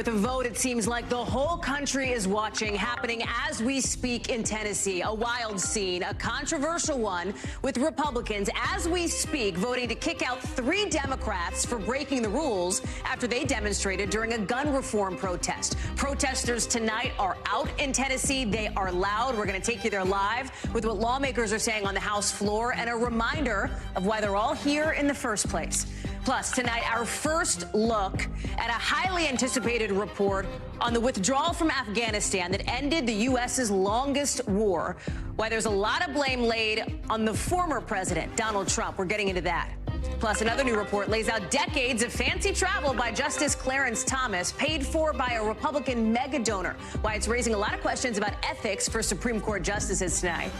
with a vote it seems like the whole country is watching, happening as we speak in Tennessee. A wild scene, a controversial one, with Republicans, as we speak, voting to kick out 3 Democrats for breaking the rules after they demonstrated during a gun reform protest. Protesters tonight are out in Tennessee. They are loud. We're going to take you there live with what lawmakers are saying on the House floor and a reminder of why they're all here in the first place. Plus, tonight, our first look at a highly anticipated report on the withdrawal from Afghanistan that ended the U.S.'s longest war. Why there's a lot of blame laid on the former president, Donald Trump. We're getting into that. Plus, another new report lays out decades of fancy travel by Justice Clarence Thomas, paid for by a Republican mega donor. Why it's raising a lot of questions about ethics for Supreme Court justices tonight.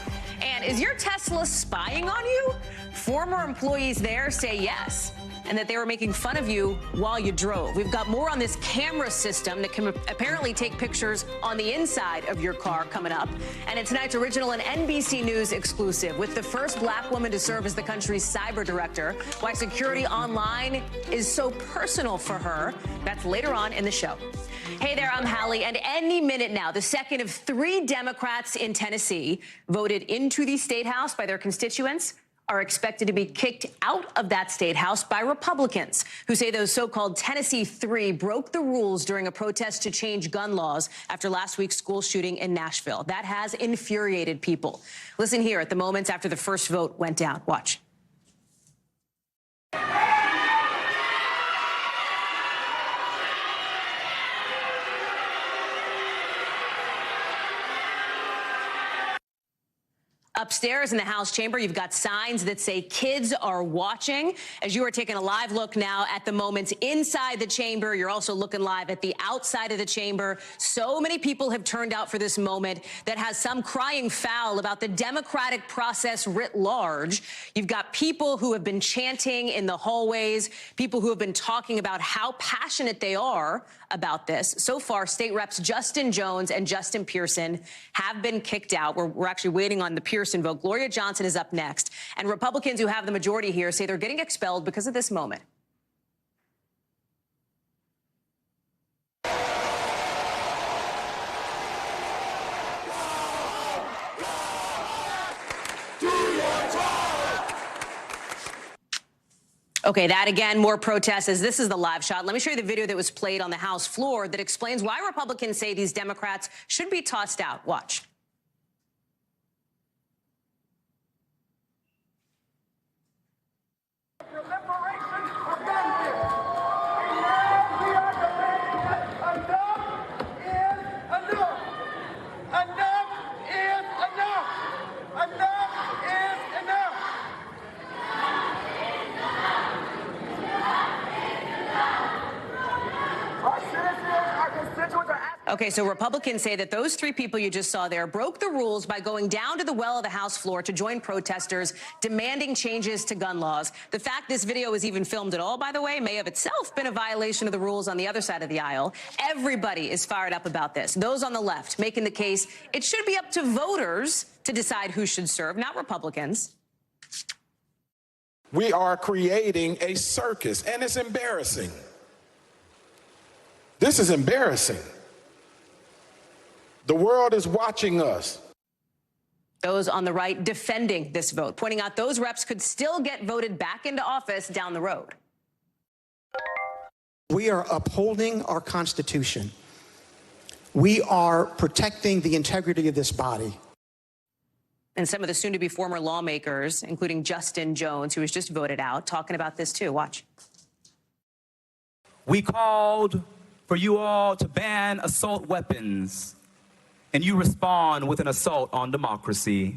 And is your Tesla spying on you? Former employees there say yes, and that they were making fun of you while you drove. We've got more on this camera system that can apparently take pictures on the inside of your car coming up. And in tonight's original and NBC News exclusive, with the first black woman to serve as the country's cyber director, why security online is so personal for her. That's later on in the show. Hey there, I'm Hallie, and any minute now, the second of 3 Democrats in Tennessee voted into the State House by their constituents are expected to be kicked out of that state house by Republicans who say those so-called Tennessee 3 broke the rules during a protest to change gun laws after last week's school shooting in Nashville. That has infuriated people. Listen here at the moments after the first vote went down. Watch. Upstairs in the House chamber, you've got signs that say kids are watching. As you are taking a live look now at the moments inside the chamber, you're also looking live at the outside of the chamber. So many people have turned out for this moment that has some crying foul about the democratic process writ large. You've got people who have been chanting in the hallways, people who have been talking about how passionate they are about this. So far, state reps Justin Jones and Justin Pearson have been kicked out. We're actually waiting on the Pearson vote. Gloria Johnson is up next. And Republicans who have the majority here say they're getting expelled because of this moment. Okay, that again, more protests as this is the live shot. Let me show you the video that was played on the House floor that explains why Republicans say these Democrats should be tossed out. Watch. Okay, so Republicans say that those 3 people you just saw there broke the rules by going down to the well of the House floor to join protesters demanding changes to gun laws. The fact this video was even filmed at all, by the way, may have itself been a violation of the rules on the other side of the aisle. Everybody is fired up about this. Those on the left making the case it should be up to voters to decide who should serve, not Republicans. We are creating a circus, and it's embarrassing. This is embarrassing. The world is watching us. Those on the right defending this vote, pointing out those reps could still get voted back into office down the road. We are upholding our Constitution. We are protecting the integrity of this body. And some of the soon-to-be former lawmakers, including Justin Jones, who was just voted out, talking about this too. Watch. We called for you all to ban assault weapons, and you respond with an assault on democracy.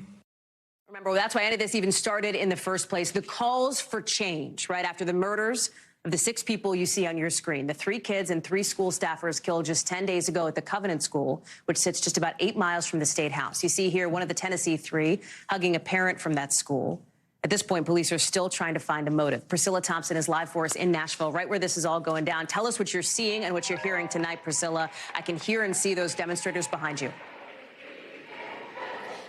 Remember, that's why any of this even started in the first place. The calls for change, right after the murders of the 6 people you see on your screen, the 3 kids and 3 school staffers killed just 10 days ago at the Covenant School, which sits just about 8 miles from the State House. You see here one of the Tennessee 3 hugging a parent from that school. At this point, police are still trying to find a motive. Priscilla Thompson is live for us in Nashville, right where this is all going down. Tell us what you're seeing and what you're hearing tonight, Priscilla. I can hear and see those demonstrators behind you.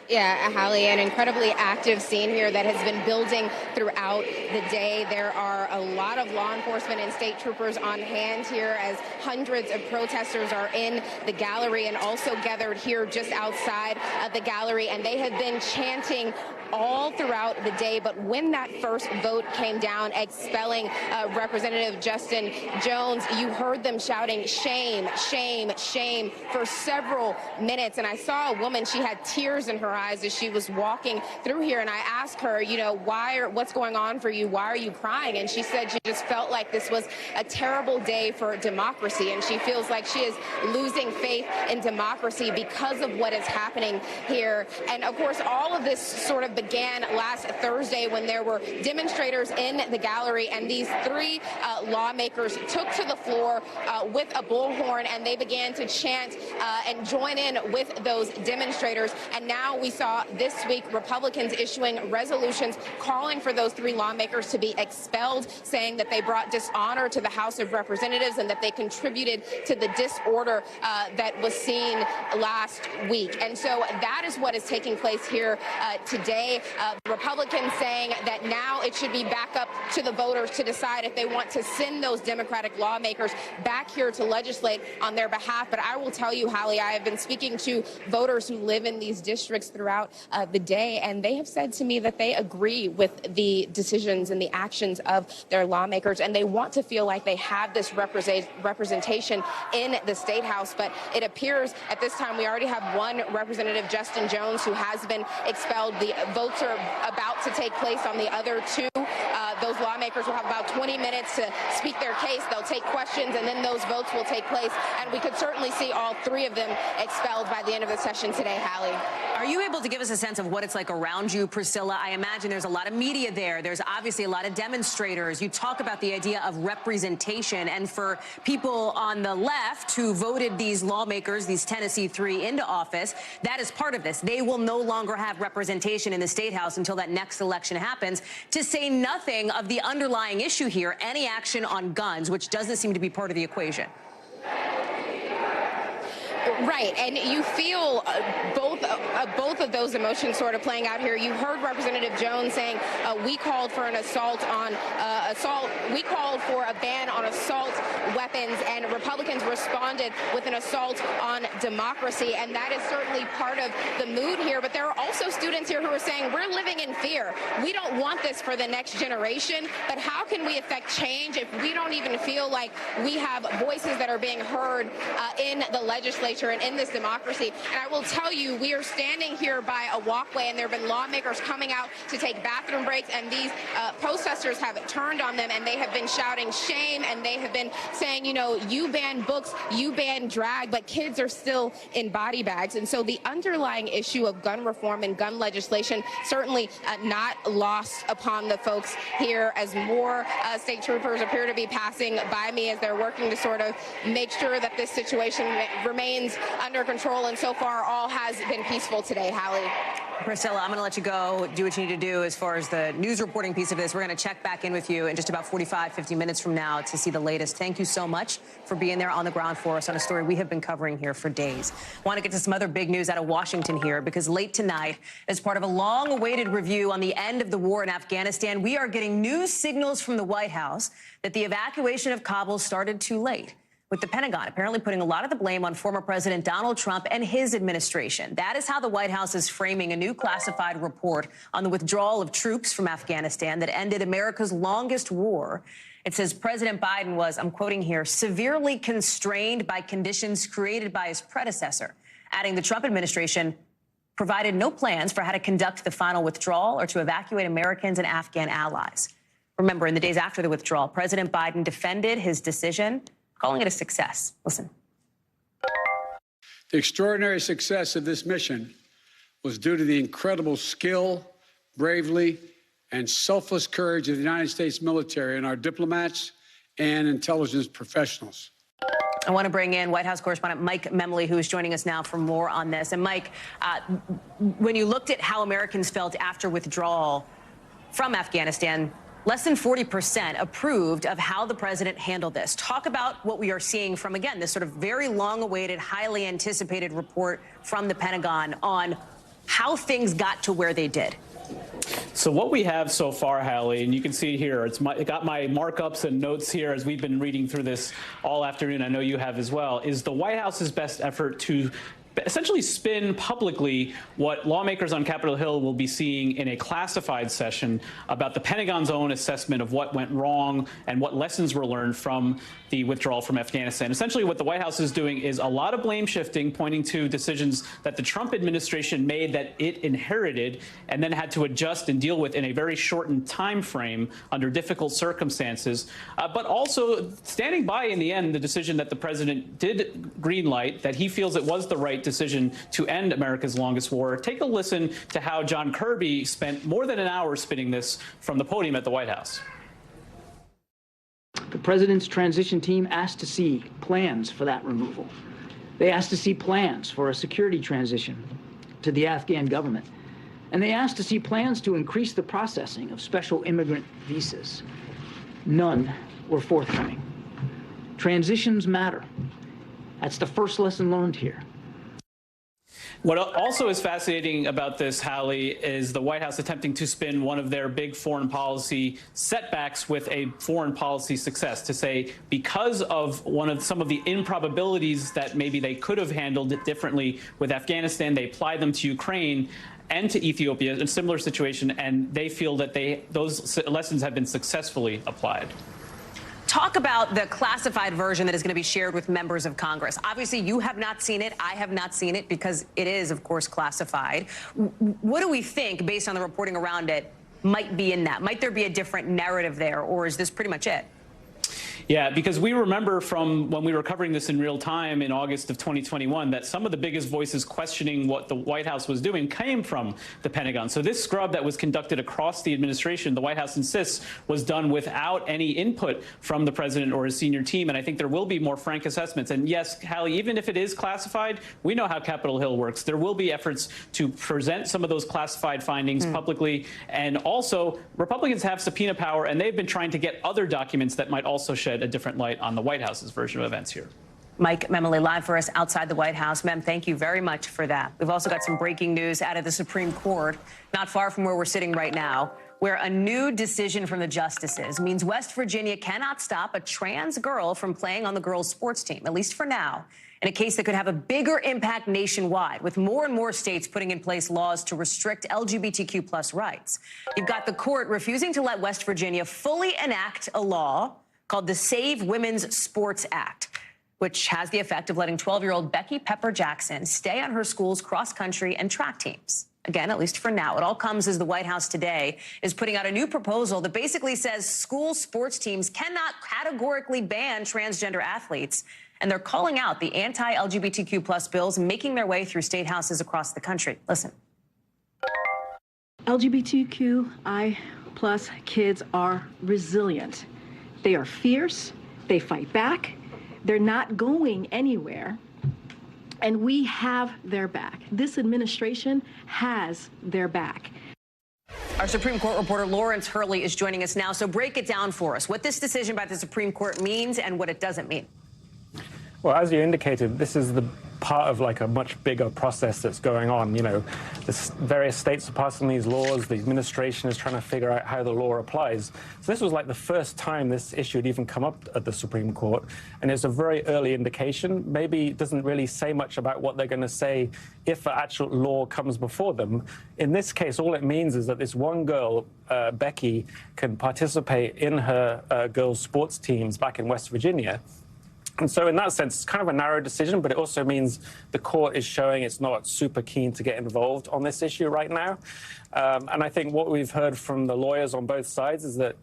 Yeah, Hallie, an incredibly active scene here that has been building throughout the day. There are a lot of law enforcement and state troopers on hand here as hundreds of protesters are in the gallery and also gathered here just outside of the gallery, and they have been chanting all throughout the day. But when that first vote came down expelling Representative Justin Jones, you heard them shouting shame, shame, shame for several minutes. And I saw a woman, she had tears in her eyes as she was walking through here, and I asked her, you know, what's going on for you? Why are you crying? And she said she just felt like this was a terrible day for democracy, and she feels like she is losing faith in democracy because of what is happening here. And of course, all of this sort of began last Thursday when there were demonstrators in the gallery, and these three lawmakers took to the floor with a bullhorn, and they began to chant and join in with those demonstrators. And now we saw this week Republicans issuing resolutions calling for those three lawmakers to be expelled, saying that they brought dishonor to the House of Representatives and that they contributed to the disorder that was seen last week. And so that is what is taking place here today. Republicans saying that now it should be back up to the voters to decide if they want to send those Democratic lawmakers back here to legislate on their behalf. But I will tell you, Hallie, I have been speaking to voters who live in these districts throughout the day, and they have said to me that they agree with the decisions and the actions of their lawmakers, and they want to feel like they have this representation in the State House. But it appears at this time we already have one Representative, Justin Jones, who has been expelled. The votes are about to take place on the other two. Those lawmakers will have about 20 minutes to speak their case. They'll take questions, and then those votes will take place. And we could certainly see all three of them expelled by the end of the session today, Hallie. Are you able to give us a sense of what it's like around you, Priscilla? I imagine there's a lot of media there. There's obviously a lot of demonstrators. You talk about the idea of representation, and for people on the left who voted these lawmakers, these Tennessee three, into office, that is part of this. They will no longer have representation in the State House until that next election happens, to say nothing of the underlying issue here, any action on guns, which doesn't seem to be part of the equation. Right, and you feel both of those emotions sort of playing out here. You heard Representative Jones saying we called for an assault on we called for a ban on assault weapons, and Republicans responded with an assault on democracy, and that is certainly part of the mood here. But there are also students here who are saying we're living in fear. We don't want this for the next generation, but how can we affect change if we don't even feel like we have voices that are being heard in the legislature and in this democracy? And I will tell you, we are standing here by a walkway, and there have been lawmakers coming out to take bathroom breaks, and these protesters have turned on them, and they have been shouting shame, and they have been saying, you know, you ban books, you ban drag, but kids are still in body bags. And so the underlying issue of gun reform and gun legislation certainly not lost upon the folks here, as more state troopers appear to be passing by me as they're working to sort of make sure that this situation remains under control. And so far, all has been peaceful today, Hallie. Priscilla, I'm going to let you go do what you need to do as far as the news reporting piece of this. We're going to check back in with you in just about 45, 50 minutes from now to see the latest. Thank you so much for being there on the ground for us on a story we have been covering here for days. Want to get to some other big news out of Washington here, because late tonight, as part of a long-awaited review on the end of the war in Afghanistan, we are getting new signals from the White House that the evacuation of Kabul started too late, with the Pentagon apparently putting a lot of the blame on former President Donald Trump and his administration. That is how the White House is framing a new classified report on the withdrawal of troops from Afghanistan that ended America's longest war. It says President Biden was, I'm quoting here, severely constrained by conditions created by his predecessor, adding the Trump administration provided no plans for how to conduct the final withdrawal or to evacuate Americans and Afghan allies. Remember, in the days after the withdrawal, President Biden defended his decision, calling it a success. Listen. The extraordinary success of this mission was due to the incredible skill, bravery, and selfless courage of the United States military and our diplomats and intelligence professionals. I want to bring in White House correspondent Mike Memley, who is joining us now for more on this. And Mike, when you looked at how Americans felt after withdrawal from Afghanistan, less than 40% approved of how the president handled this. Talk about what we are seeing from, again, this sort of very long-awaited, highly anticipated report from the Pentagon on how things got to where they did. So what we have so far, Hallie, and you can see here, it got my markups and notes here as we've been reading through this all afternoon, I know you have as well, is the White House's best effort to essentially spin publicly what lawmakers on Capitol Hill will be seeing in a classified session about the Pentagon's own assessment of what went wrong and what lessons were learned from the withdrawal from Afghanistan. Essentially, what the White House is doing is a lot of blame shifting, pointing to decisions that the Trump administration made that it inherited and then had to adjust and deal with in a very shortened time frame under difficult circumstances, but also standing by in the end the decision that the president did greenlight, that he feels it was the right decision to end America's longest war. Take a listen to how John Kirby spent more than an hour spinning this from the podium at the White House. The president's transition team asked to see plans for that removal. They asked to see plans for a security transition to the Afghan government. And they asked to see plans to increase the processing of special immigrant visas. None were forthcoming. Transitions matter. That's the first lesson learned here. What also is fascinating about this, Hallie, is the White House attempting to spin one of their big foreign policy setbacks with a foreign policy success, to say because of some of the improbabilities that maybe they could have handled it differently with Afghanistan, they apply them to Ukraine and to Ethiopia in a similar situation, and they feel that those lessons have been successfully applied. Talk about the classified version that is going to be shared with members of Congress. Obviously, you have not seen it. I have not seen it because it is, of course, classified. What do we think, based on the reporting around it, might be in that? Might there be a different narrative there, or is this pretty much it? Yeah, because we remember from when we were covering this in real time in August of 2021 that some of the biggest voices questioning what the White House was doing came from the Pentagon. So this scrub that was conducted across the administration, the White House insists, was done without any input from the president or his senior team. And I think there will be more frank assessments. And yes, Hallie, even if it is classified, we know how Capitol Hill works. There will be efforts to present some of those classified findings publicly. And also, Republicans have subpoena power, and they've been trying to get other documents that might also shed a different light on the White House's version of events here. Mike Memoli live for us outside the White House. Mem, thank you very much for that. We've also got some breaking news out of the Supreme Court, not far from where we're sitting right now, where a new decision from the justices means West Virginia cannot stop a trans girl from playing on the girls' sports team, at least for now, in a case that could have a bigger impact nationwide, with more and more states putting in place laws to restrict LGBTQ+ rights. You've got the court refusing to let West Virginia fully enact a law called the Save Women's Sports Act, which has the effect of letting 12-year-old Becky Pepper Jackson stay on her school's cross-country and track teams. Again, at least for now. It all comes as the White House today is putting out a new proposal that basically says school sports teams cannot categorically ban transgender athletes. And they're calling out the anti-LGBTQ+ bills making their way through state houses across the country. Listen. LGBTQI+ kids are resilient. They are fierce, they fight back, they're not going anywhere, and we have their back. This administration has their back. Our Supreme Court reporter Lawrence Hurley is joining us now, so break it down for us, what this decision by the Supreme Court means and what it doesn't mean. Well, as you indicated, this is the part of like a much bigger process that's going on. You know, the various states are passing these laws. The administration is trying to figure out how the law applies. So this was like the first time this issue had even come up at the Supreme Court. And it's a very early indication. Maybe it doesn't really say much about what they're going to say if an actual law comes before them. In this case, all it means is that this one girl, Becky, can participate in her girls' sports teams back in West Virginia. And so in that sense, it's kind of a narrow decision, but it also means the court is showing it's not super keen to get involved on this issue right now. And I think what we've heard from the lawyers on both sides is that,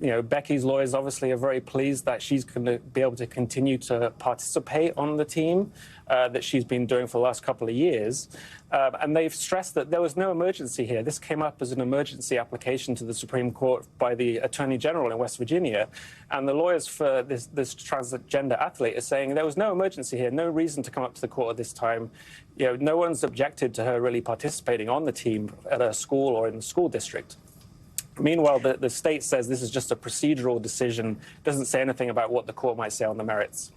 you know, Becky's lawyers obviously are very pleased that she's going to be able to continue to participate on the team that she's been doing for the last couple of years. And they've stressed that there was no emergency here. This came up as an emergency application to the Supreme Court by the Attorney General in West Virginia. And the lawyers for this transgender athlete are saying there was no emergency here, no reason to come up to the court at this time. You know, no one's objected to her really participating on the team at a school or in the school district. Meanwhile, the state says this is just a procedural decision, doesn't say anything about what the court might say on the merits.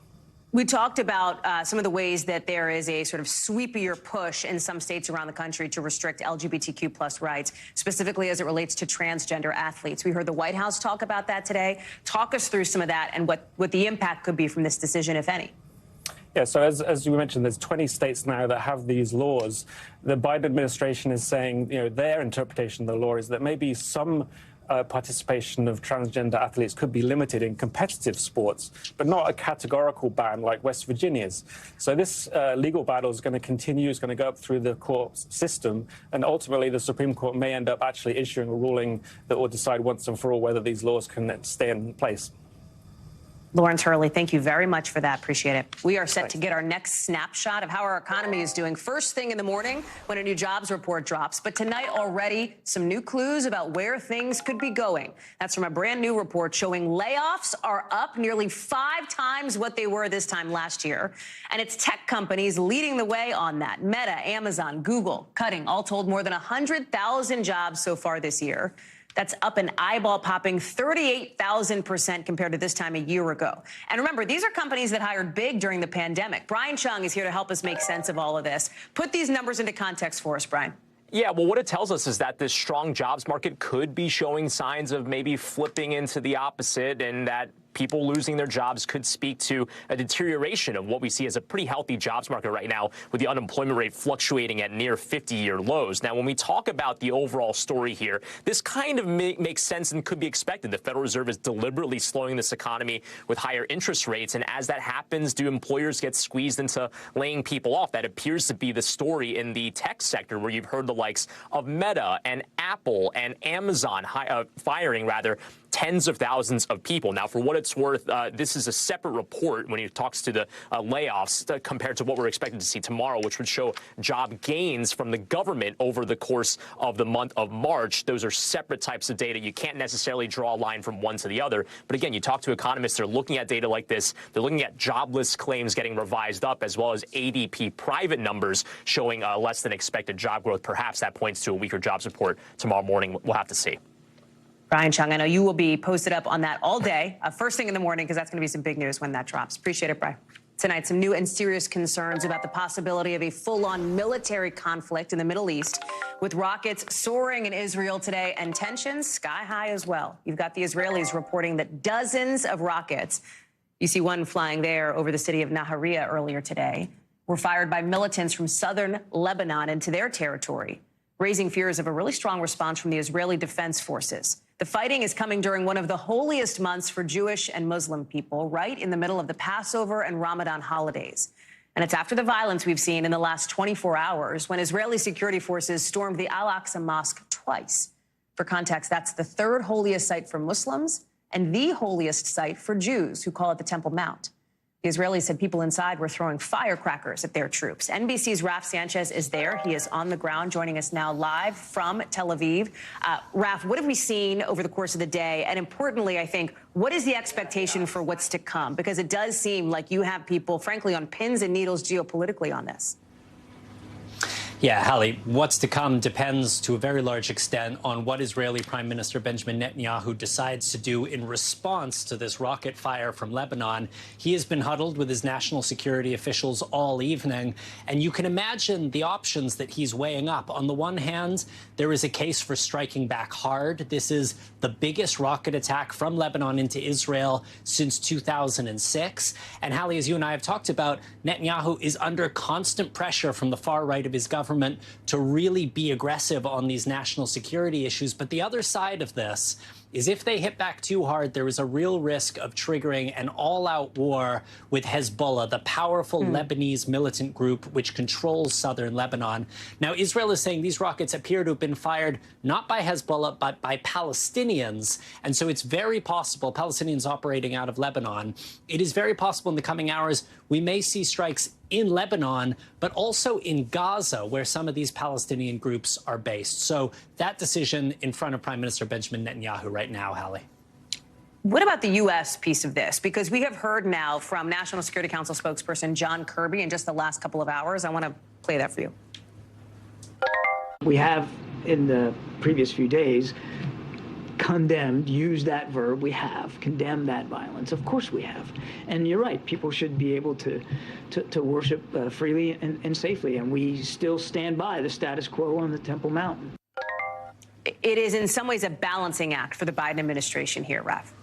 We talked about some of the ways that there is a sort of sweepier push in some states around the country to restrict LGBTQ plus rights, specifically as it relates to transgender athletes. We heard the White House talk about that today. Talk us through some of that and what the impact could be from this decision, if any. Yeah, so as you mentioned, there's 20 states now that have these laws. The Biden administration is saying, their interpretation of the law is that maybe some participation of transgender athletes could be limited in competitive sports, but not a categorical ban like West Virginia's. So this legal battle is going to continue. It's going to go up through the court system, and ultimately the Supreme Court may end up actually issuing a ruling that will decide once and for all whether these laws can stay in place. Lawrence Hurley, thank you very much for that. Appreciate it. We are set to get our next snapshot of how our economy is doing first thing in the morning when a new jobs report drops. But tonight already, some new clues about where things could be going. That's from a brand new report showing layoffs are up nearly 5 times what they were this time last year. And it's tech companies leading the way on that. Meta, Amazon, Google, cutting all told more than 100,000 jobs so far this year. That's up an eyeball-popping 38,000% compared to this time a year ago. And remember, these are companies that hired big during the pandemic. Brian Chung is here to help us make sense of all of this. Put these numbers into context for us, Brian. Yeah, well, what it tells us is that this strong jobs market could be showing signs of maybe flipping into the opposite, and that people losing their jobs could speak to a deterioration of what we see as a pretty healthy jobs market right now, with the unemployment rate fluctuating at near 50-year lows. Now, when we talk about the overall story here, this kind of makes sense and could be expected. The Federal Reserve is deliberately slowing this economy with higher interest rates, and as that happens, do employers get squeezed into laying people off? That appears to be the story in the tech sector, where you've heard the likes of Meta and Apple and Amazon firing tens of thousands of people. Now, for what it's worth, this is a separate report when he talks to the layoffs compared to what we're expected to see tomorrow, which would show job gains from the government over the course of the month of March. Those are separate types of data. You can't necessarily draw a line from one to the other. But again, you talk to economists, they're looking at data like this. They're looking at jobless claims getting revised up, as well as ADP private numbers showing less than expected job growth. Perhaps that points to a weaker jobs report tomorrow morning. We'll have to see. Brian Chung, I know you will be posted up on that all day, first thing in the morning, because that's going to be some big news when that drops. Appreciate it, Brian. Tonight, some new and serious concerns about the possibility of a full-on military conflict in the Middle East, with rockets soaring in Israel today and tensions sky high as well. You've got the Israelis reporting that dozens of rockets, you see one flying there over the city of Nahariya earlier today, were fired by militants from southern Lebanon into their territory, raising fears of a really strong response from the Israeli Defense Forces. The fighting is coming during one of the holiest months for Jewish and Muslim people, right in the middle of the Passover and Ramadan holidays. And it's after the violence we've seen in the last 24 hours when Israeli security forces stormed the Al-Aqsa Mosque twice. For context, that's the third holiest site for Muslims and the holiest site for Jews, who call it the Temple Mount. The Israelis said people inside were throwing firecrackers at their troops. NBC's Raf Sanchez is there. He is on the ground, joining us now live from Tel Aviv. Raf, what have we seen over the course of the day? And importantly, I think, what is the expectation for what's to come? Because it does seem like you have people, frankly, on pins and needles geopolitically on this. Yeah, Hallie, what's to come depends to a very large extent on what Israeli Prime Minister Benjamin Netanyahu decides to do in response to this rocket fire from Lebanon. He has been huddled with his national security officials all evening, and you can imagine the options that he's weighing up. On the one hand, there is a case for striking back hard. This is the biggest rocket attack from Lebanon into Israel since 2006. And Hallie, as you and I have talked about, Netanyahu is under constant pressure from the far right of his government to really be aggressive on these national security issues. But the other side of this is if they hit back too hard, there is a real risk of triggering an all-out war with Hezbollah, the powerful Lebanese militant group which controls southern Lebanon. Now, Israel is saying these rockets appear to have been fired not by Hezbollah, but by Palestinians. And so it's very possible, Palestinians operating out of Lebanon, it is very possible in the coming hours we may see strikes in Lebanon, but also in Gaza, where some of these Palestinian groups are based. So that decision in front of Prime Minister Benjamin Netanyahu right now, Hallie. What about the U.S. piece of this? Because we have heard now from National Security Council spokesperson John Kirby in just the last couple of hours. I want to play that for you. We have, in the previous few days, condemned, used that verb. We have condemned that violence. Of course we have. And you're right, people should be able to worship freely and safely. And we still stand by the status quo on the Temple Mount. It is in some ways a balancing act for the Biden administration here, Raf.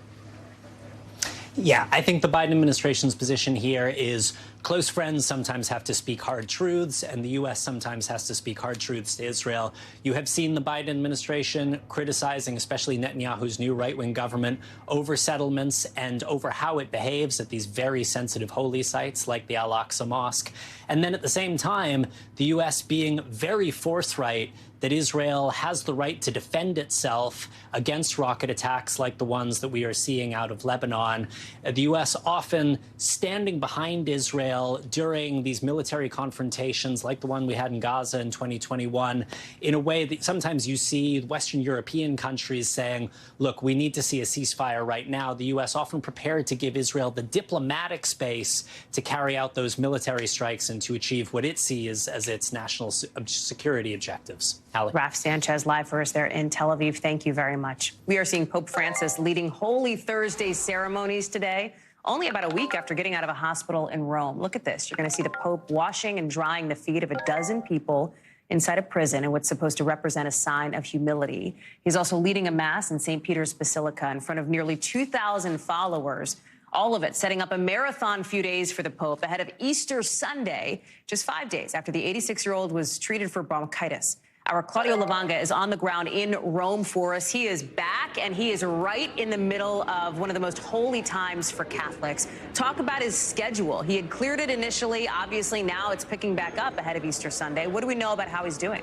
Yeah, I think the Biden administration's position here is close friends sometimes have to speak hard truths, and the U.S. sometimes has to speak hard truths to Israel. You have seen the Biden administration criticizing, especially Netanyahu's new right-wing government, over settlements and over how it behaves at these very sensitive holy sites like the Al-Aqsa Mosque. And then at the same time, the U.S. being very forthright that Israel has the right to defend itself against rocket attacks like the ones that we are seeing out of Lebanon. The U.S. often standing behind Israel during these military confrontations like the one we had in Gaza in 2021, in a way that sometimes you see Western European countries saying, look, we need to see a ceasefire right now. The U.S. often prepared to give Israel the diplomatic space to carry out those military strikes and to achieve what it sees as its national security objectives. Hallie. Raf Sanchez live for us there in Tel Aviv. Thank you very much. We are seeing Pope Francis leading Holy Thursday ceremonies today, only about a week after getting out of a hospital in Rome. Look at this. You're going to see the Pope washing and drying the feet of a dozen people inside a prison in what's supposed to represent a sign of humility. He's also leading a mass in St. Peter's Basilica in front of nearly 2,000 followers. All of it setting up a marathon few days for the Pope ahead of Easter Sunday, just 5 days after the 86-year-old was treated for bronchitis. Our Claudio Lavanga is on the ground in Rome for us. He is back, and he is right in the middle of one of the most holy times for Catholics. Talk about his schedule. He had cleared it initially. Obviously, now it's picking back up ahead of Easter Sunday. What do we know about how he's doing?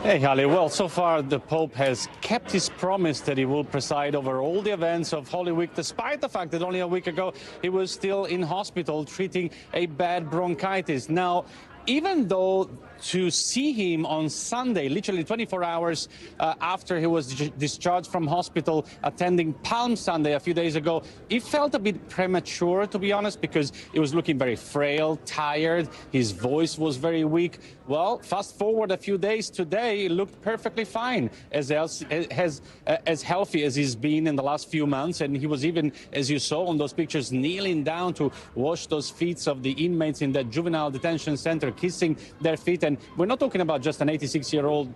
Hey, Hallie. Well, so far the Pope has kept his promise that he will preside over all the events of Holy Week, despite the fact that only a week ago he was still in hospital treating a bad bronchitis. Now, even though to see him on Sunday, literally 24 hours after he was discharged from hospital, attending Palm Sunday a few days ago, it felt a bit premature, to be honest, because he was looking very frail, tired. His voice was very weak. Well, fast forward a few days today, he looked perfectly fine, as healthy as he's been in the last few months. And he was even, as you saw on those pictures, kneeling down to wash those feet of the inmates in that juvenile detention center, kissing their feet. And we're not talking about just an 86-year-old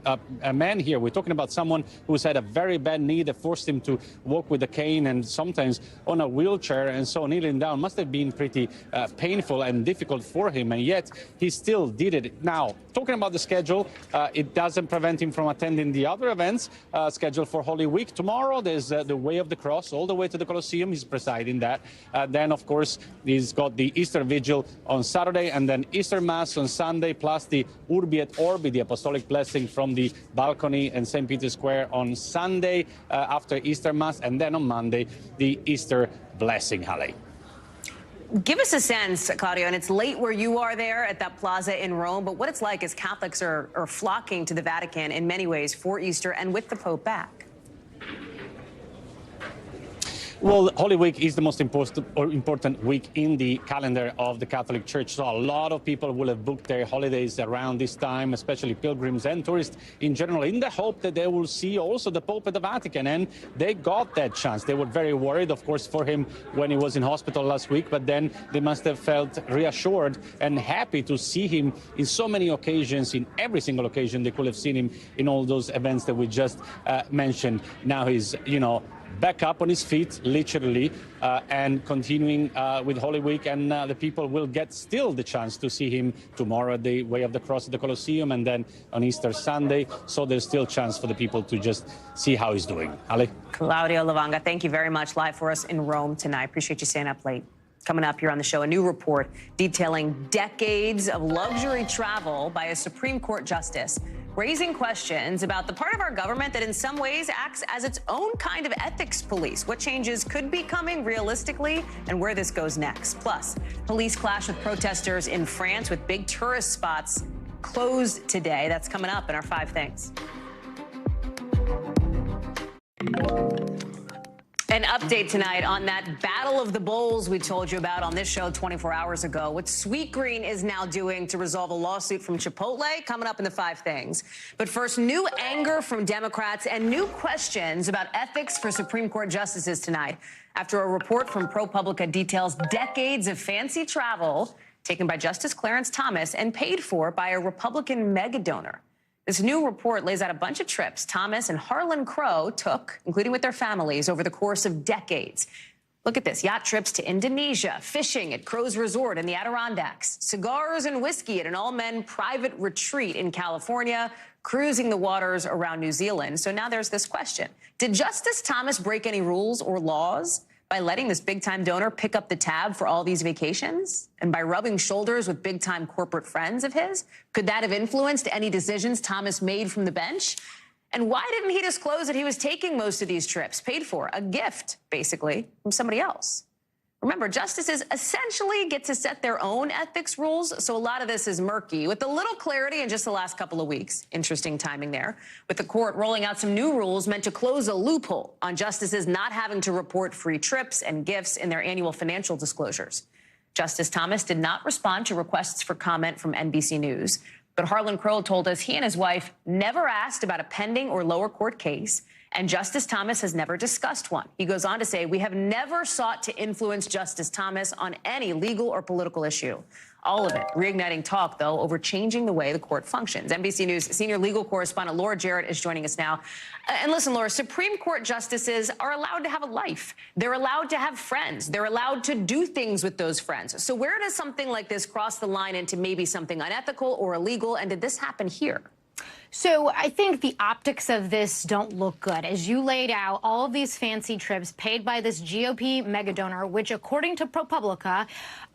man here. We're talking about someone who's had a very bad knee that forced him to walk with a cane and sometimes on a wheelchair. And so kneeling down must have been pretty painful and difficult for him. And yet he still did it. Now, talking about the schedule, it doesn't prevent him from attending the other events scheduled for Holy Week. Tomorrow, there's the Way of the Cross all the way to the Colosseum. He's presiding that. Then, of course, he's got the Easter Vigil on Saturday and then Easter Mass on Sunday, plus the Urbi et Orbi, the Apostolic Blessing from the balcony in St. Peter's Square on Sunday after Easter Mass, and then on Monday, the Easter Blessing, Hallie. Give us a sense, Claudio, and it's late where you are there at that plaza in Rome, but what it's like as Catholics are flocking to the Vatican in many ways for Easter and with the Pope back. Well, Holy Week is the most important week in the calendar of the Catholic Church. So a lot of people will have booked their holidays around this time, especially pilgrims and tourists in general, in the hope that they will see also the Pope at the Vatican. And they got that chance. They were very worried, of course, for him when he was in hospital last week. But then they must have felt reassured and happy to see him in so many occasions, in every single occasion they could have seen him in all those events that we just mentioned. Now he's, back up on his feet, literally, and continuing with Holy Week. And the people will get still the chance to see him tomorrow at the Way of the Cross at the Colosseum and then on Easter Sunday. So there's still chance for the people to just see how he's doing. Ali? Claudio Lavanga, thank you very much. Live for us in Rome tonight. Appreciate you staying up late. Coming up here on the show, a new report detailing decades of luxury travel by a Supreme Court justice, raising questions about the part of our government that in some ways acts as its own kind of ethics police. What changes could be coming realistically and where this goes next. Plus, police clash with protesters in France with big tourist spots closed today. That's coming up in our 5 Things. An update tonight on that battle of the bowls we told you about on this show 24 hours ago. What Sweetgreen is now doing to resolve a lawsuit from Chipotle, coming up in the 5 things. But first, new anger from Democrats and new questions about ethics for Supreme Court justices tonight after a report from ProPublica details decades of fancy travel taken by Justice Clarence Thomas and paid for by a Republican mega donor. This new report lays out a bunch of trips Thomas and Harlan Crow took, including with their families, over the course of decades. Look at this. Yacht trips to Indonesia, fishing at Crow's Resort in the Adirondacks, cigars and whiskey at an all-men private retreat in California, cruising the waters around New Zealand. So now there's this question. Did Justice Thomas break any rules or laws by letting this big-time donor pick up the tab for all these vacations? And by rubbing shoulders with big-time corporate friends of his? Could that have influenced any decisions Thomas made from the bench? And why didn't he disclose that he was taking most of these trips, paid for, a gift, basically, from somebody else? Remember, justices essentially get to set their own ethics rules, so a lot of this is murky, with a little clarity in just the last couple of weeks. Interesting timing there, with the court rolling out some new rules meant to close a loophole on justices not having to report free trips and gifts in their annual financial disclosures. Justice Thomas did not respond to requests for comment from NBC News, but Harlan Crow told us he and his wife never asked about a pending or lower court case, and Justice Thomas has never discussed one. He goes on to say, we have never sought to influence Justice Thomas on any legal or political issue. All of it reigniting talk, though, over changing the way the court functions. NBC News senior legal correspondent Laura Jarrett is joining us now. And listen, Laura, Supreme Court justices are allowed to have a life. They're allowed to have friends. They're allowed to do things with those friends. So where does something like this cross the line into maybe something unethical or illegal? And did this happen here? So I think the optics of this don't look good. As you laid out, all of these fancy trips paid by this GOP mega donor, which according to ProPublica,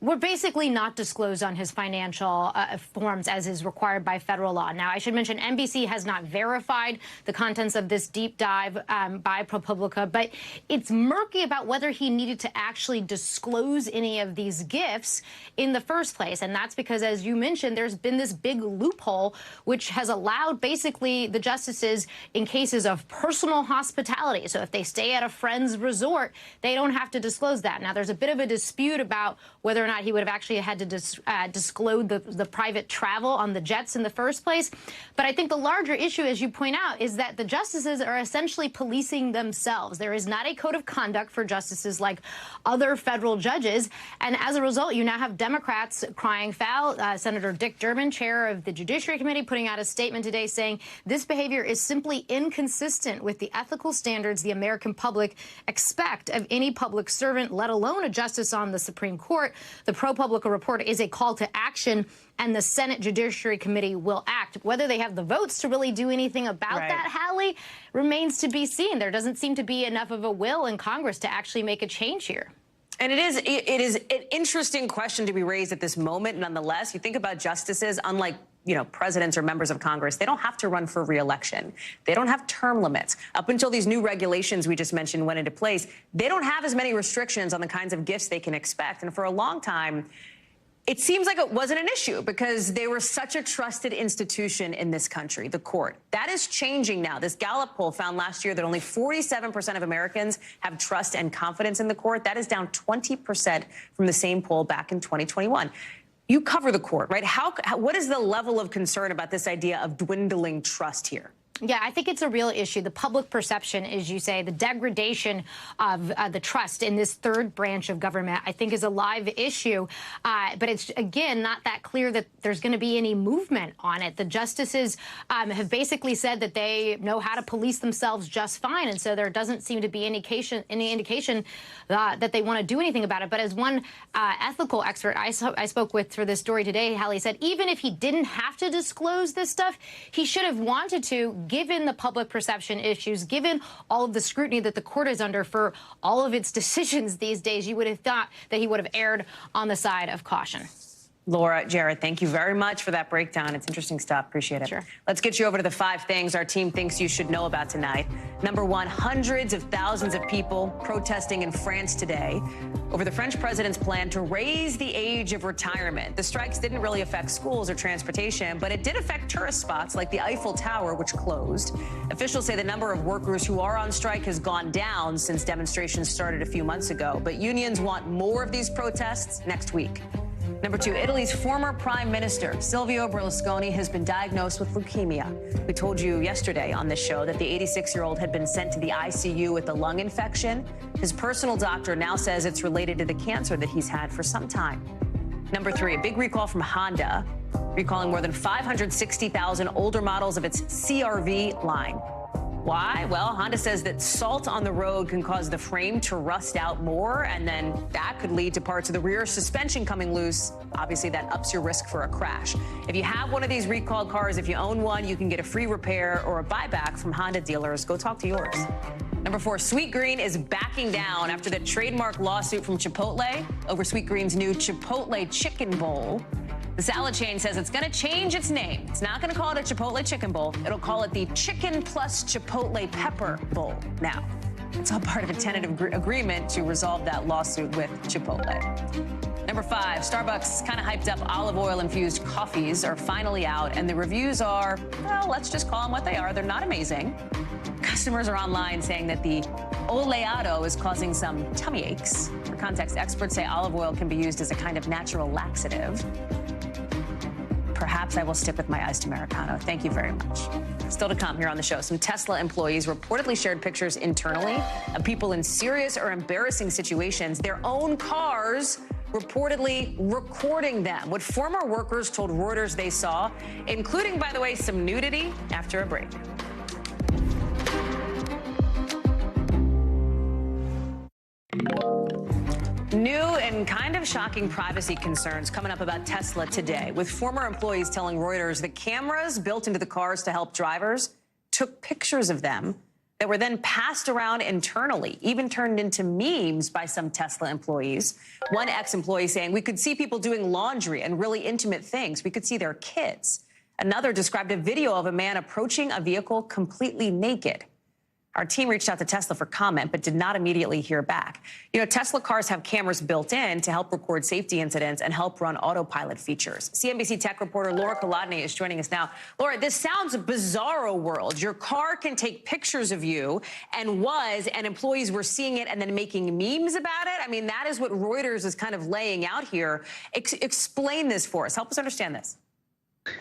were basically not disclosed on his financial forms as is required by federal law. Now, I should mention NBC has not verified the contents of this deep dive by ProPublica, but it's murky about whether he needed to actually disclose any of these gifts in the first place. And that's because, as you mentioned, there's been this big loophole which has allowed basically the justices in cases of personal hospitality. So if they stay at a friend's resort, they don't have to disclose that. Now, there's a bit of a dispute about whether or not he would have actually had to disclose the private travel on the jets in the first place. But I think the larger issue, as you point out, is that the justices are essentially policing themselves. There is not a code of conduct for justices like other federal judges. And as a result, you now have Democrats crying foul. Senator Dick Durbin, chair of the Judiciary Committee, putting out a statement today saying this behavior is simply inconsistent with the ethical standards the American public expect of any public servant, let alone a justice on the Supreme Court. The ProPublica report is a call to action, and the Senate Judiciary Committee will act. Whether they have the votes to really do anything about that, Hallie, remains to be seen. There doesn't seem to be enough of a will in Congress to actually make a change here. And it is an interesting question to be raised at this moment. Nonetheless, you think about justices, unlike presidents or members of Congress, they don't have to run for re-election. They don't have term limits. Up until these new regulations we just mentioned went into place, they don't have as many restrictions on the kinds of gifts they can expect. And for a long time, it seems like it wasn't an issue because they were such a trusted institution in this country, the court. That is changing now. This Gallup poll found last year that only 47% of Americans have trust and confidence in the court. That is down 20% from the same poll back in 2021. You cover the court, right? What is the level of concern about this idea of dwindling trust here? Yeah, I think it's a real issue. The public perception, as you say, the degradation of the trust in this third branch of government, I think is a live issue. But it's, again, not that clear that there's going to be any movement on it. The justices have basically said that they know how to police themselves just fine. And so there doesn't seem to be any indication that they want to do anything about it. But as one ethical expert I spoke with for this story today, Hallie, said even if he didn't have to disclose this stuff, he should have wanted to, given the public perception issues, given all of the scrutiny that the court is under for all of its decisions these days. You would have thought that he would have erred on the side of caution. Laura, Jared, thank you very much for that breakdown. It's interesting stuff. Appreciate it. Sure. Let's get you over to the 5 things our team thinks you should know about tonight. Number 1, hundreds of thousands of people protesting in France today over the French president's plan to raise the age of retirement. The strikes didn't really affect schools or transportation, but it did affect tourist spots like the Eiffel Tower, which closed. Officials say the number of workers who are on strike has gone down since demonstrations started a few months ago, but unions want more of these protests next week. Number 2, Italy's former prime minister, Silvio Berlusconi, has been diagnosed with leukemia. We told you yesterday on this show that the 86-year-old had been sent to the ICU with a lung infection. His personal doctor now says it's related to the cancer that he's had for some time. Number 3, a big recall from Honda, recalling more than 560,000 older models of its CR-V line. Why? Well, Honda says that salt on the road can cause the frame to rust out more, and then that could lead to parts of the rear suspension coming loose. Obviously, that ups your risk for a crash. If you have one of these recalled cars, if you own one, you can get a free repair or a buyback from Honda dealers. Go talk to yours. Number 4, Sweetgreen is backing down after the trademark lawsuit from Chipotle over Sweetgreen's new Chipotle Chicken Bowl. The salad chain says it's going to change its name. It's not going to call it a Chipotle Chicken Bowl. It'll call it the Chicken Plus Chipotle Pepper Bowl now. It's all part of a tentative agreement to resolve that lawsuit with Chipotle. Number 5, Starbucks' kind of hyped up olive oil-infused coffees are finally out, and the reviews are, well, let's just call them what they are. They're not amazing. Customers are online saying that the oleado is causing some tummy aches. For context, experts say olive oil can be used as a kind of natural laxative. Perhaps I will stick with my iced Americano. Thank you very much. Still to come here on the show, some Tesla employees reportedly shared pictures internally of people in serious or embarrassing situations, their own cars reportedly recording them. What former workers told Reuters they saw, including, by the way, some nudity, after a break. New and kind of shocking privacy concerns coming up about Tesla today, with former employees telling Reuters the cameras built into the cars to help drivers took pictures of them that were then passed around internally, even turned into memes by some Tesla employees. One ex-employee saying, we could see people doing laundry and really intimate things. We could see their kids. Another described a video of a man approaching a vehicle completely naked. Our team reached out to Tesla for comment, but did not immediately hear back. You know, Tesla cars have cameras built in to help record safety incidents and help run autopilot features. CNBC tech reporter Laura Kolodny is joining us now. Laura, this sounds a bizarro world. Your car can take pictures of you and employees were seeing it and then making memes about it. I mean, that is what Reuters is kind of laying out here. Explain this for us. Help us understand this.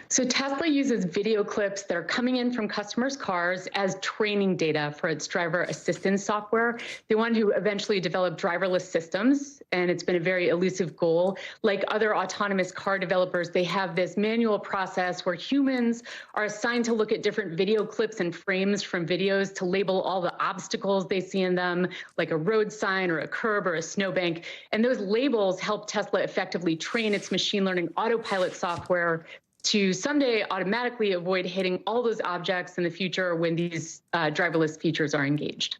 So Tesla uses video clips that are coming in from customers' cars as training data for its driver assistance software. They want to eventually develop driverless systems, and it's been a very elusive goal. Like other autonomous car developers, they have this manual process where humans are assigned to look at different video clips and frames from videos to label all the obstacles they see in them, like a road sign or a curb or a snowbank. And those labels help Tesla effectively train its machine learning autopilot software to someday automatically avoid hitting all those objects in the future when these driverless features are engaged.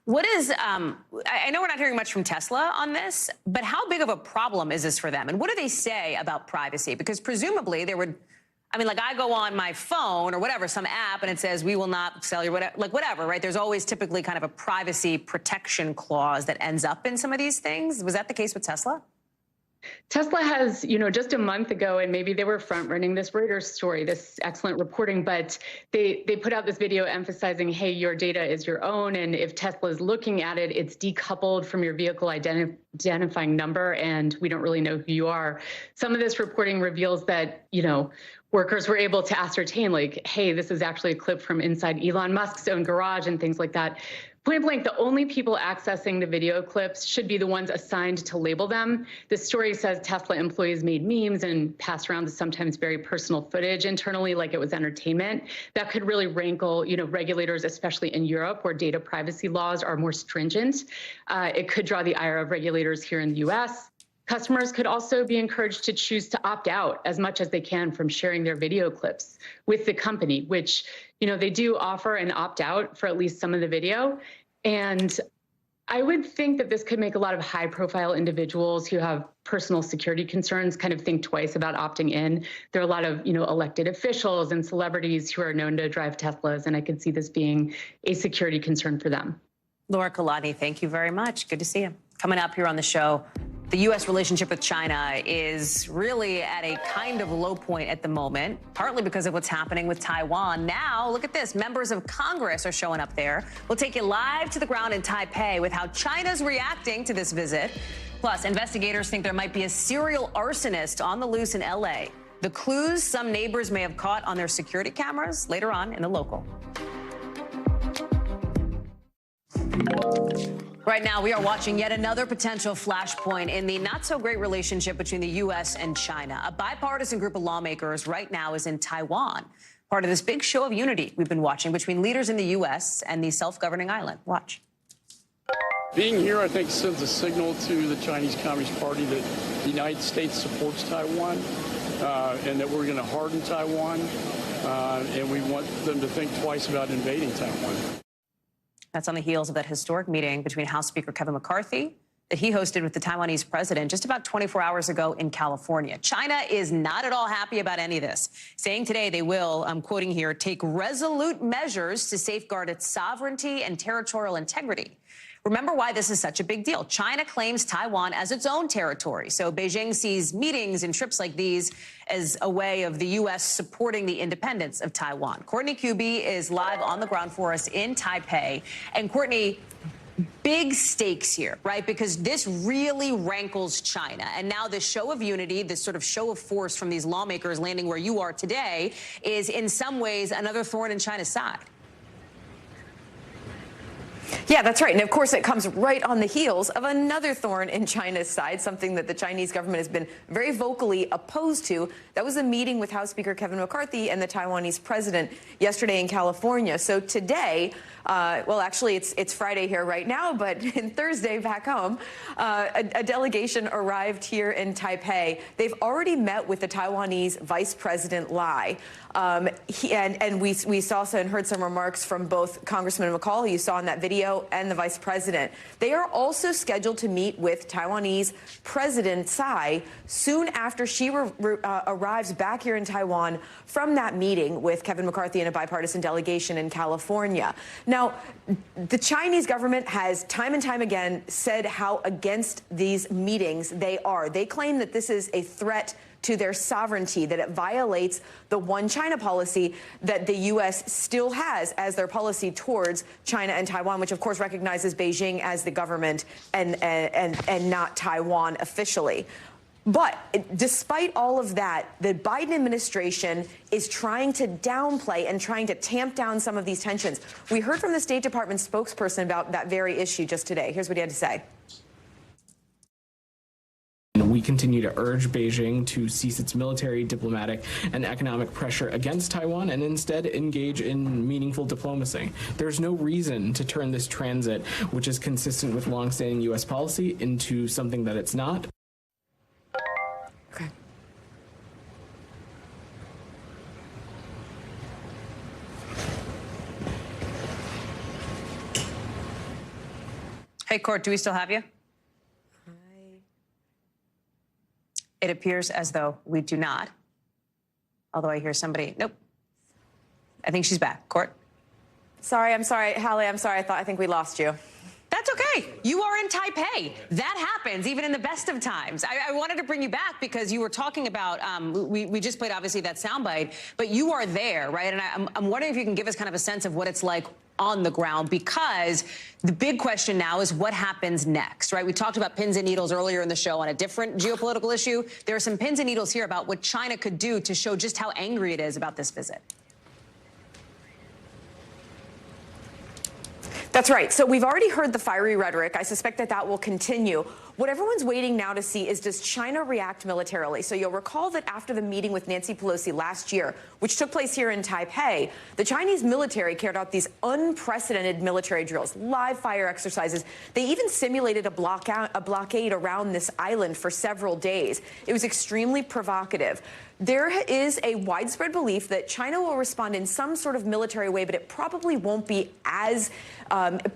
What is, I know we're not hearing much from Tesla on this, but how big of a problem is this for them? And what do they say about privacy? Because presumably they would, I mean, like I go on my phone or whatever, some app, and it says, we will not sell you, whatever, like whatever, right? There's always typically kind of a privacy protection clause that ends up in some of these things. Was that the case with Tesla? Tesla has, just a month ago, and maybe they were front running this Reuters story, this excellent reporting, but they put out this video emphasizing, hey, your data is your own. And if Tesla is looking at it, it's decoupled from your vehicle identifying number, and we don't really know who you are. Some of this reporting reveals that, workers were able to ascertain, like, hey, this is actually a clip from inside Elon Musk's own garage and things like that. Point blank, the only people accessing the video clips should be the ones assigned to label them. This story says Tesla employees made memes and passed around the sometimes very personal footage internally like it was entertainment. That could really rankle, regulators, especially in Europe, where data privacy laws are more stringent. It could draw the ire of regulators here in the U.S. Customers could also be encouraged to choose to opt out as much as they can from sharing their video clips with the company, which, they do offer an opt out for at least some of the video. And I would think that this could make a lot of high-profile individuals who have personal security concerns kind of think twice about opting in. There are a lot of, elected officials and celebrities who are known to drive Teslas, and I could see this being a security concern for them. Laura Kalani, thank you very much. Good to see you. Coming up here on the show, the U.S. relationship with China is really at a kind of low point at the moment, partly because of what's happening with Taiwan. Now, look at this. Members of Congress are showing up there. We'll take you live to the ground in Taipei with how China's reacting to this visit. Plus, investigators think there might be a serial arsonist on the loose in L.A. The clues some neighbors may have caught on their security cameras later on in the local. Right now, we are watching yet another potential flashpoint in the not-so-great relationship between the U.S. and China. A bipartisan group of lawmakers right now is in Taiwan, part of this big show of unity we've been watching between leaders in the U.S. and the self-governing island. Watch. Being here, I think, sends a signal to the Chinese Communist Party that the United States supports Taiwan and that we're going to harden Taiwan, and we want them to think twice about invading Taiwan. That's on the heels of that historic meeting between House Speaker Kevin McCarthy that he hosted with the Taiwanese president just about 24 hours ago in California. China is not at all happy about any of this, saying today they will, I'm quoting here, take resolute measures to safeguard its sovereignty and territorial integrity. Remember why this is such a big deal. China claims Taiwan as its own territory. So Beijing sees meetings and trips like these as a way of the U.S. supporting the independence of Taiwan. Courtney Kuby is live on the ground for us in Taipei. And Courtney, big stakes here, right? Because this really rankles China. And now this show of unity, this sort of show of force from these lawmakers landing where you are today is in some ways another thorn in China's side. Yeah, that's right. And of course, it comes right on the heels of another thorn in China's side, something that the Chinese government has been very vocally opposed to. That was a meeting with House Speaker Kevin McCarthy and the Taiwanese president yesterday in California. So today, well, actually, it's Friday here right now, but in Thursday back home, a delegation arrived here in Taipei. They've already met with the Taiwanese Vice President Lai. And we saw and heard some remarks from both Congressman McCall, who you saw in that video, and the Vice President. They are also scheduled to meet with Taiwanese President Tsai soon after she arrives back here in Taiwan from that meeting with Kevin McCarthy and a bipartisan delegation in California. Now, the Chinese government has time and time again said how against these meetings they are. They claim that this is a threat to their sovereignty, that it violates the one China policy that the U.S. still has as their policy towards China and Taiwan, which of course recognizes Beijing as the government and not Taiwan officially. But despite all of that, the Biden administration is trying to downplay and trying to tamp down some of these tensions. We heard from the State Department spokesperson about that very issue just today. Here's what he had to say. We continue to urge Beijing to cease its military, diplomatic, and economic pressure against Taiwan and instead engage in meaningful diplomacy. There's no reason to turn this transit, which is consistent with longstanding U.S. policy, into something that it's not. Okay. Hey, Court, do we still have you? It appears as though we do not. Although I hear somebody, nope. I think she's back. Court? Sorry, I'm sorry. Hallie, I'm sorry. I think we lost you. That's okay. You are in Taipei. That happens even in the best of times. I wanted to bring you back because you were talking about, we just played obviously that soundbite, but you are there, right? And I'm wondering if you can give us kind of a sense of what it's like on the ground, because the big question now is what happens next, right? We talked about pins and needles earlier in the show on a different geopolitical issue. There are some pins and needles here about what China could do to show just how angry it is about this visit. That's right. So we've already heard the fiery rhetoric. I suspect that will continue. What everyone's waiting now to see is, does China react militarily? So you'll recall that after the meeting with Nancy Pelosi last year, which took place here in Taipei, the Chinese military carried out these unprecedented military drills, live fire exercises. They even simulated a blockade around this island for several days. It was extremely provocative. There is a widespread belief that China will respond in some sort of military way, but it probably won't be as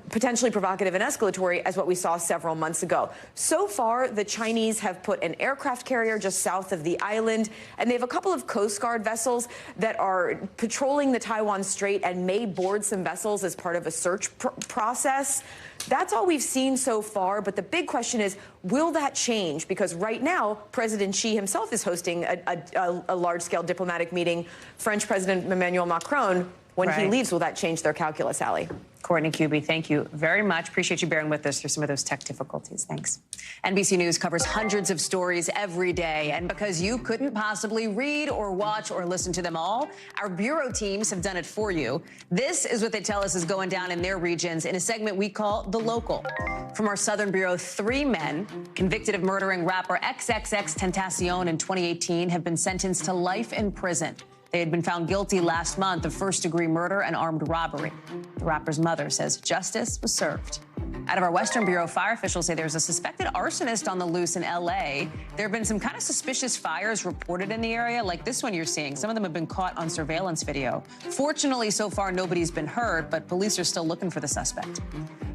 potentially provocative and escalatory as what we saw several months ago. So far, the Chinese have put an aircraft carrier just south of the island, and they have a couple of Coast Guard vessels that are patrolling the Taiwan Strait and may board some vessels as part of a search process. That's all we've seen so far, but the big question is, will that change? Because right now, President Xi himself is hosting a large-scale diplomatic meeting. French President Emmanuel Macron, when he leaves, will that change their calculus, Hallie? Courtney Kube, thank you very much. Appreciate you bearing with us through some of those tech difficulties. Thanks. NBC News covers hundreds of stories every day, and because you couldn't possibly read or watch or listen to them all, our bureau teams have done it for you. This is what they tell us is going down in their regions in a segment we call The Local. From our Southern Bureau, 3 men convicted of murdering rapper XXXTentacion in 2018 have been sentenced to life in prison. They had been found guilty last month of first-degree murder and armed robbery. The rapper's mother says justice was served. Out of our Western Bureau, fire officials say there's a suspected arsonist on the loose in L.A. There have been some kind of suspicious fires reported in the area, like this one you're seeing. Some of them have been caught on surveillance video. Fortunately, so far, nobody's been hurt, but police are still looking for the suspect.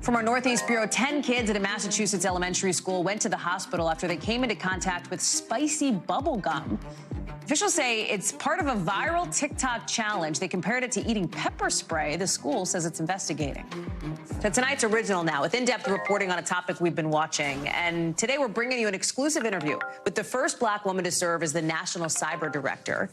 From our Northeast Bureau, 10 kids at a Massachusetts elementary school went to the hospital after they came into contact with spicy bubble gum. Officials say it's part of a viral TikTok challenge. They compared it to eating pepper spray. The school says it's investigating. So tonight's original now, with in-depth reporting on a topic we've been watching. And today we're bringing you an exclusive interview with the first Black woman to serve as the National Cyber Director.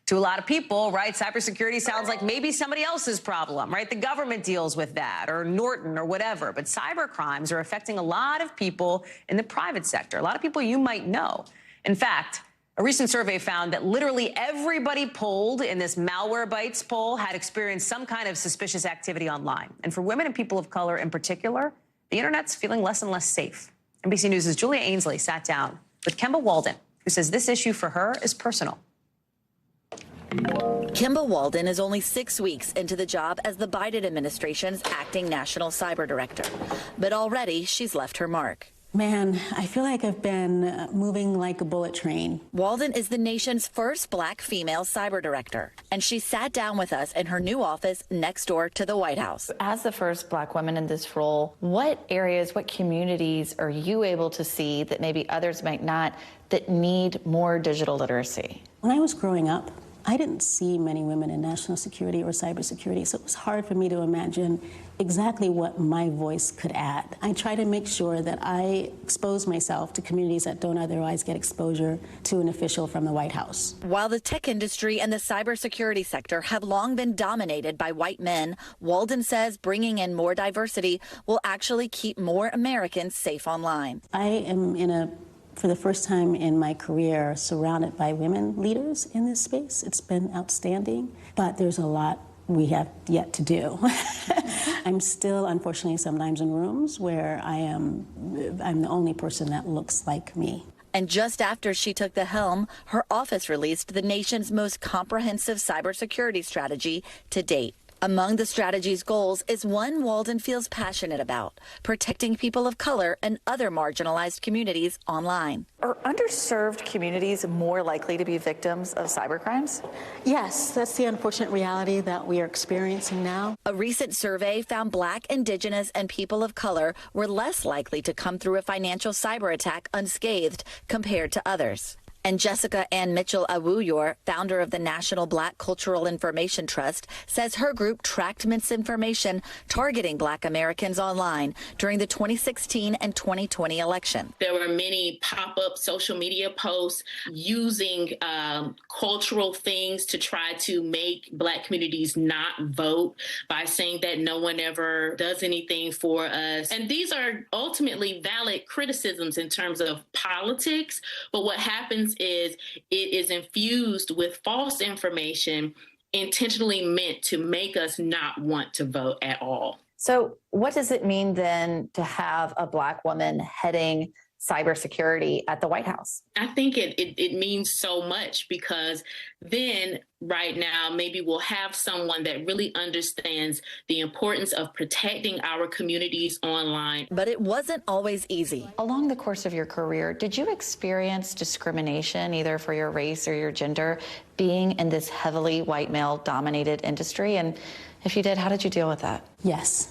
To a lot of people, right, cybersecurity sounds like maybe somebody else's problem, right? The government deals with that, or Norton, or whatever. But cyber crimes are affecting a lot of people in the private sector, a lot of people you might know. In fact, a recent survey found that literally everybody polled in this Malwarebytes poll had experienced some kind of suspicious activity online. And for women and people of color in particular, the internet's feeling less and less safe. NBC News' Julia Ainsley sat down with Kemba Walden, who says this issue for her is personal. Kemba Walden is only 6 weeks into the job as the Biden administration's acting national cyber director. But already she's left her mark. Man, I feel like I've been moving like a bullet train. Walden is the nation's first Black female cyber director, and she sat down with us in her new office next door to the White House. As the first Black woman in this role, what areas, what communities are you able to see that maybe others might not, that need more digital literacy? When I was growing up, I didn't see many women in national security or cybersecurity, so it was hard for me to imagine exactly what my voice could add. I try to make sure that I expose myself to communities that don't otherwise get exposure to an official from the White House. While the tech industry and the cybersecurity sector have long been dominated by white men, Walden says bringing in more diversity will actually keep more Americans safe online. I am for the first time in my career, surrounded by women leaders in this space. It's been outstanding, but there's a lot we have yet to do. I'm still, unfortunately, sometimes in rooms where I'm the only person that looks like me. And just after she took the helm, her office released the nation's most comprehensive cybersecurity strategy to date. Among the strategy's goals is one Walden feels passionate about: protecting people of color and other marginalized communities online. Are underserved communities more likely to be victims of cybercrimes? Yes, that's the unfortunate reality that we are experiencing now. A recent survey found Black, Indigenous, and people of color were less likely to come through a financial cyber attack unscathed compared to others. And Jessica Ann Mitchell-Awuyor, founder of the National Black Cultural Information Trust, says her group tracked misinformation targeting Black Americans online during the 2016 and 2020 election. There were many pop-up social media posts using cultural things to try to make Black communities not vote by saying that no one ever does anything for us. And these are ultimately valid criticisms in terms of politics, but what happens is it is infused with false information intentionally meant to make us not want to vote at all. So what does it mean then to have a Black woman heading cybersecurity at the White House? I think it means so much, because then right now maybe we'll have someone that really understands the importance of protecting our communities online. But it wasn't always easy. Along the course of your career, did you experience discrimination either for your race or your gender being in this heavily white male dominated industry? And if you did, how did you deal with that? Yes.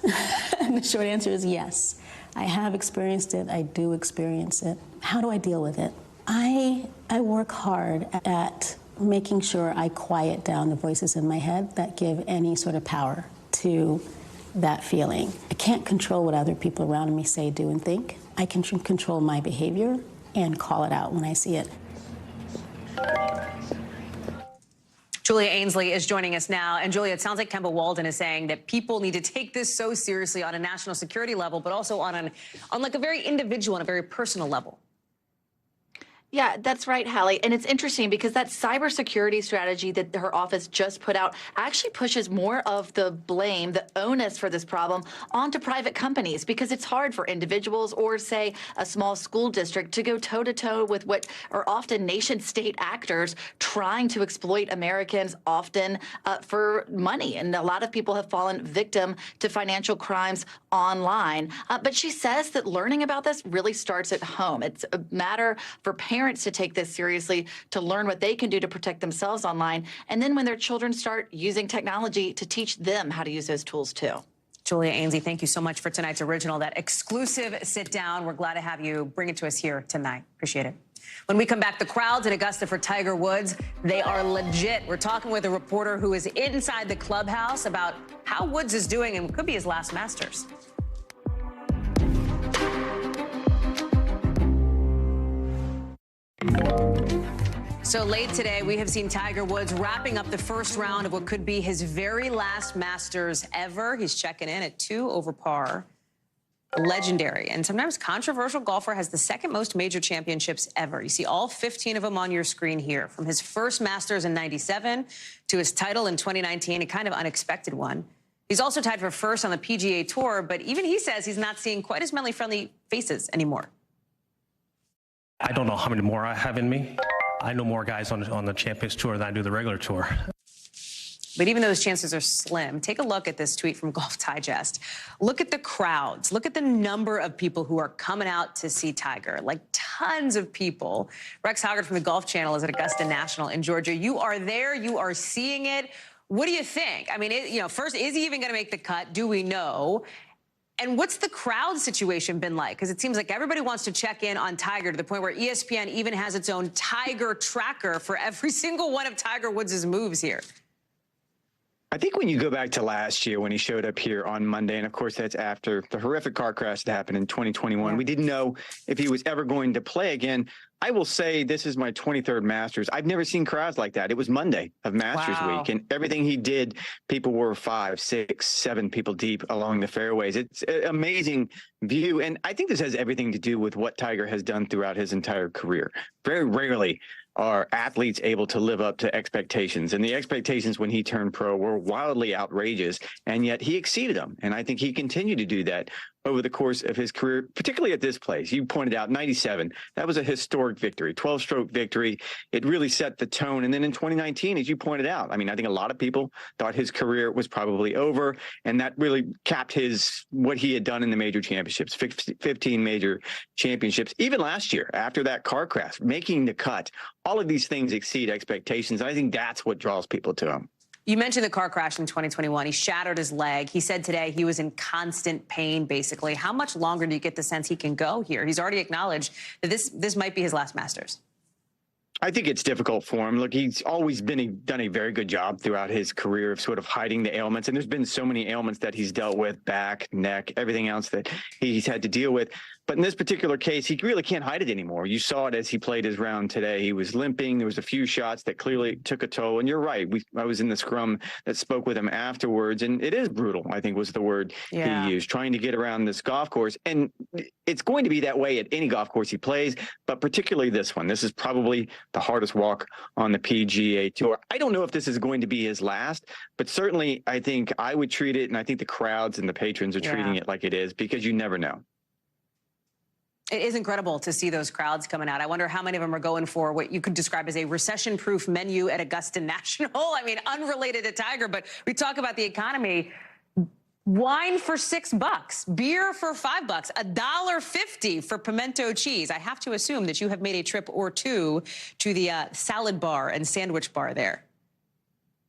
The short answer is yes. I have experienced it. I do experience it. How do I deal with it? I work hard at making sure I quiet down the voices in my head that give any sort of power to that feeling. I can't control what other people around me say, do, and think. I can control my behavior and call it out when I see it. Julia Ainsley is joining us now. And Julia, it sounds like Kemba Walden is saying that people need to take this so seriously on a national security level, but also on like a very individual and a very personal level. Yeah, that's right, Hallie. And it's interesting because that cybersecurity strategy that her office just put out actually pushes more of the blame, the onus for this problem onto private companies, because it's hard for individuals or, say, a small school district to go toe-to-toe with what are often nation-state actors trying to exploit Americans, often for money. And a lot of people have fallen victim to financial crimes online. But she says that learning about this really starts at home. It's a matter for parents to take this seriously, to learn what they can do to protect themselves online, and then when their children start using technology, to teach them how to use those tools too. Julia Ainsley, thank you so much for tonight's original, that exclusive sit down. We're glad to have you bring it to us here tonight. Appreciate it. When we come back, the crowds in Augusta for Tiger Woods, they are legit. We're talking with a reporter who is inside the clubhouse about how Woods is doing and could be his last Masters. So late today, we have seen Tiger Woods wrapping up the first round of what could be his very last Masters ever. He's checking in at 2 over par. Legendary and sometimes controversial golfer, has the second most major championships ever. You see all 15 of them on your screen here, from his first Masters in '97 to his title in 2019, a kind of unexpected one. He's also tied for first on the PGA Tour, but even he says he's not seeing quite as many friendly faces anymore. I don't know how many more I have in me. I know more guys on the Champions Tour than I do the regular tour. But even though those chances are slim, take a look at this tweet from Golf Digest. Look at the crowds. Look at the number of people who are coming out to see Tiger, like tons of people. Rex Hoggard from the Golf Channel is at Augusta National in Georgia. You are there. You are seeing it. What do you think? I mean, first, is he even going to make the cut? Do we know? And what's the crowd situation been like? Because it seems like everybody wants to check in on Tiger, to the point where ESPN even has its own Tiger tracker for every single one of Tiger Woods' moves here. I think when you go back to last year when he showed up here on Monday, and of course that's after the horrific car crash that happened in 2021, we didn't know if he was ever going to play again. I will say this is my 23rd Masters. I've never seen crowds like that. It was Monday of Masters week, and everything he did, people were 5, 6, 7 people deep along the fairways. It's an amazing view, and I think this has everything to do with what Tiger has done throughout his entire career. Very rarely are athletes able to live up to expectations, and the expectations when he turned pro were wildly outrageous, and yet he exceeded them, and I think he continued to do that over the course of his career, particularly at this place. You pointed out 97, that was a historic victory, 12-stroke victory. It really set the tone. And then in 2019, as you pointed out, I mean, I think a lot of people thought his career was probably over, and that really capped what he had done in the major championships, 15 major championships. Even last year, after that car crash, making the cut, all of these things exceed expectations. I think that's what draws people to him. You mentioned the car crash in 2021. He shattered his leg. He said today he was in constant pain, basically. How much longer do you get the sense he can go here? He's already acknowledged that this might be his last Masters. I think it's difficult for him. Look, he's always done a very good job throughout his career of sort of hiding the ailments. And there's been so many ailments that he's dealt with, back, neck, everything else that he's had to deal with. But in this particular case, he really can't hide it anymore. You saw it as he played his round today. He was limping. There was a few shots that clearly took a toll. And you're right. I was in the scrum that spoke with him afterwards. And it is brutal, I think was the word he used, trying to get around this golf course. And it's going to be that way at any golf course he plays, but particularly this one. This is probably the hardest walk on the PGA Tour. I don't know if this is going to be his last, but certainly I think I would treat it, and I think the crowds and the patrons are treating it like it is, because you never know. It is incredible to see those crowds coming out. I wonder how many of them are going for what you could describe as a recession-proof menu at Augusta National. I mean, unrelated to Tiger, but we talk about the economy. Wine for $6, beer for $5, $1.50 for pimento cheese. I have to assume that you have made a trip or two to the salad bar and sandwich bar there.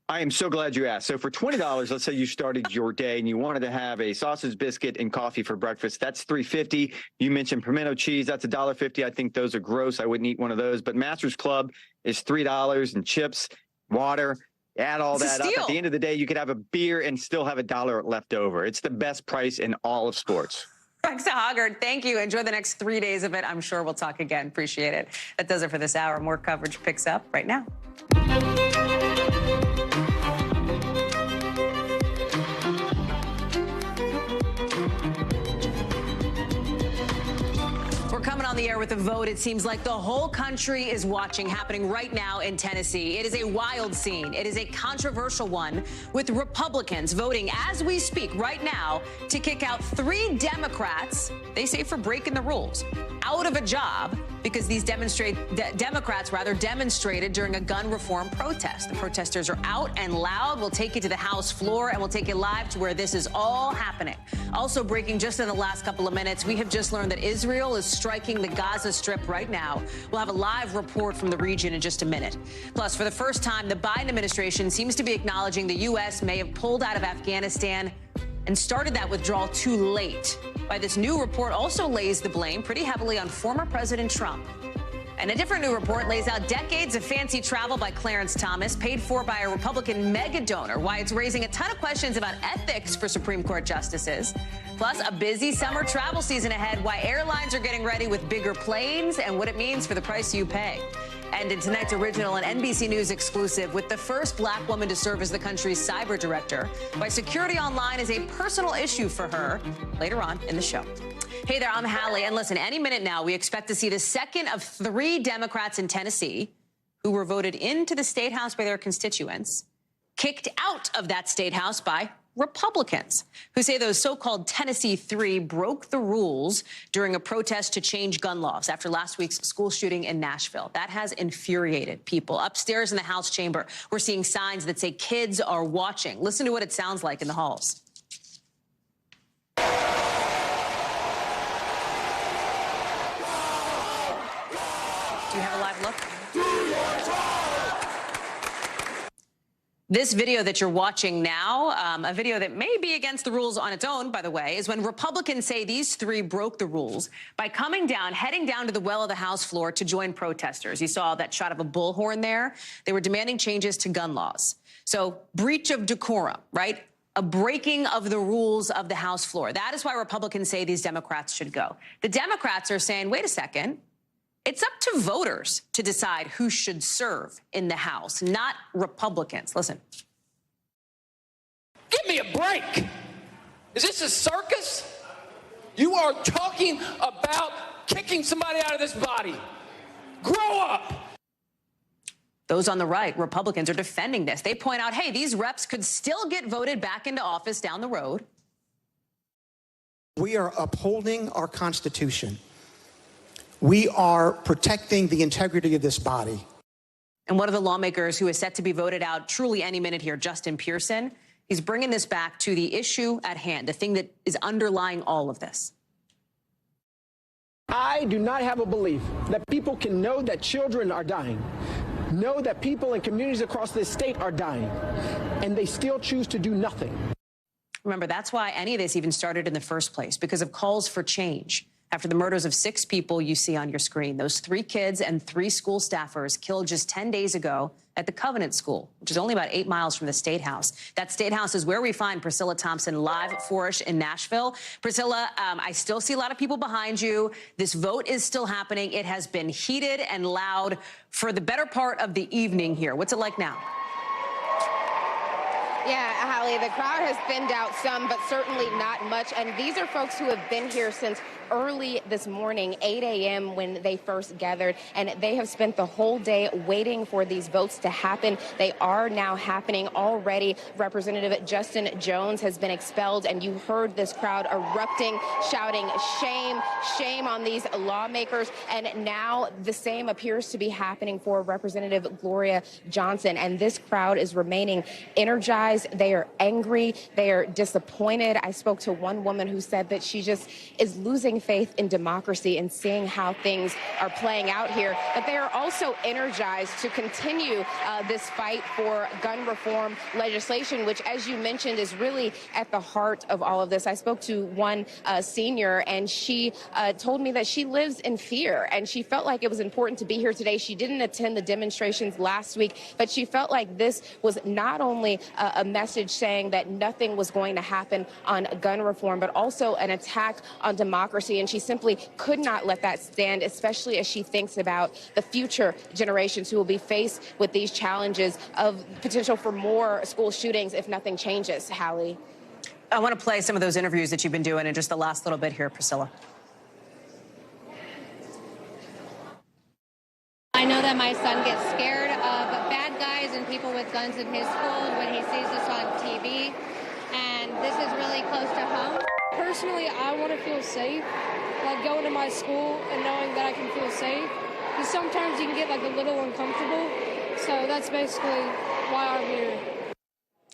I am so glad you asked. So for $20, let's say you started your day and you wanted to have a sausage biscuit and coffee for breakfast. That's $3.50. You mentioned pimento cheese. That's $1.50. I think those are gross. I wouldn't eat one of those. But Masters Club is $3 and chips, water. Add all that up. At the end of the day, you could have a beer and still have $1 left over. It's the best price in all of sports. Rexa Hoggard, thank you. Enjoy the next 3 days of it. I'm sure we'll talk again. Appreciate it. That does it for this hour. More coverage picks up right now. Coming on the air with a vote, it seems like the whole country is watching, happening right now in Tennessee. It is a wild scene. It is a controversial one, with Republicans voting as we speak right now to kick out 3 Democrats, they say for breaking the rules, out of a job because these Democrats demonstrated during a gun reform protest. The protesters are out and loud. We'll take you to the House floor and we'll take you live to where this is all happening. Also breaking just in the last couple of minutes, we have just learned that Israel is striking the Gaza Strip right now. We'll have a live report from the region in just a minute. Plus, for the first time, the Biden administration seems to be acknowledging the U.S. may have pulled out of Afghanistan and started that withdrawal too late. Why this new report also lays the blame pretty heavily on former President Trump. And a different new report lays out decades of fancy travel by Clarence Thomas, paid for by a Republican mega donor, why it's raising a ton of questions about ethics for Supreme Court justices. Plus, a busy summer travel season ahead, why airlines are getting ready with bigger planes and what it means for the price you pay. And in tonight's original and NBC News exclusive, with the first black woman to serve as the country's cyber director, why security online is a personal issue for her, later on in the show. Hey there, I'm Hallie, and listen, any minute now, we expect to see the second of 3 Democrats in Tennessee who were voted into the State House by their constituents, kicked out of that State House by Republicans, who say those so-called Tennessee 3 broke the rules during a protest to change gun laws after last week's school shooting in Nashville. That has infuriated people. Upstairs in the House chamber, we're seeing signs that say kids are watching. Listen to what it sounds like in the halls. Do you have a live look? This video that you're watching now, a video that may be against the rules on its own, by the way, is when Republicans say these 3 broke the rules by coming down, heading down to the well of the House floor to join protesters. You saw that shot of a bullhorn there. They were demanding changes to gun laws. So breach of decorum, right? A breaking of the rules of the House floor. That is why Republicans say these Democrats should go. The Democrats are saying, wait a second. It's up to voters to decide who should serve in the House, not Republicans. Listen. Give me a break. Is this a circus? You are talking about kicking somebody out of this body. Grow up. Those on the right, Republicans, are defending this. They point out, hey, these reps could still get voted back into office down the road. We are upholding our Constitution. We are protecting the integrity of this body. And one of the lawmakers who is set to be voted out truly any minute here, Justin Pearson, he's bringing this back to the issue at hand, the thing that is underlying all of this. I do not have a belief that people can know that children are dying, know that people in communities across this state are dying, and they still choose to do nothing. Remember, that's why any of this even started in the first place, because of calls for change. After the murders of 6 people you see on your screen, those 3 kids and 3 school staffers killed just 10 days ago at the Covenant School, which is only about 8 miles from the State House. That State House is where we find Priscilla Thompson live for us in Nashville. Priscilla, I still see a lot of people behind you. This vote is still happening. It has been heated and loud for the better part of the evening here. What's it like now? Yeah, Hallie, the crowd has thinned out some, but certainly not much. And these are folks who have been here since early this morning, 8 a.m. when they first gathered, and they have spent the whole day waiting for these votes to happen. They are now happening already. Representative Justin Jones has been expelled, and you heard this crowd erupting, shouting, shame, shame on these lawmakers. And now the same appears to be happening for Representative Gloria Johnson. And this crowd is remaining energized. They are angry. They are disappointed. I spoke to one woman who said that she just is losing faith in democracy and seeing how things are playing out here. But they are also energized to continue this fight for gun reform legislation, which, as you mentioned, is really at the heart of all of this. I spoke to one senior, and she told me that she lives in fear, and she felt like it was important to be here today. She didn't attend the demonstrations last week, but she felt like this was not only a message saying that nothing was going to happen on gun reform, but also an attack on democracy. And she simply could not let that stand, especially as she thinks about the future generations who will be faced with these challenges of potential for more school shootings if nothing changes. Hallie. I want to play some of those interviews that you've been doing in just the last little bit here, Priscilla. I know that my son gets scared of bad guys and people with guns in his school when he sees this on TV, and this is really close to home. Personally, I want to feel safe, like going to my school and knowing that I can feel safe, because sometimes you can get like a little uncomfortable, so that's basically why I'm here.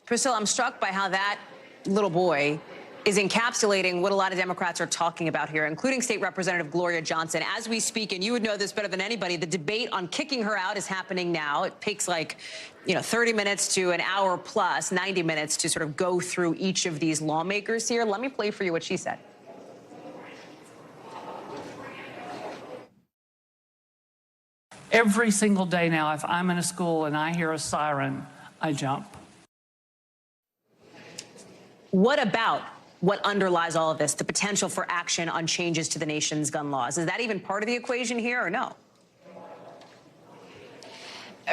Priscilla, I'm struck by how that little boy is encapsulating what a lot of Democrats are talking about here, including State Representative Gloria Johnson. As we speak, and you would know this better than anybody, the debate on kicking her out is happening now. It takes 30 minutes to an hour plus, 90 minutes to sort of go through each of these lawmakers here. Let me play for you what she said. Every single day now, if I'm in a school and I hear a siren, I jump. What about what underlies all of this, the potential for action on changes to the nation's gun laws? Is that even part of the equation here or no?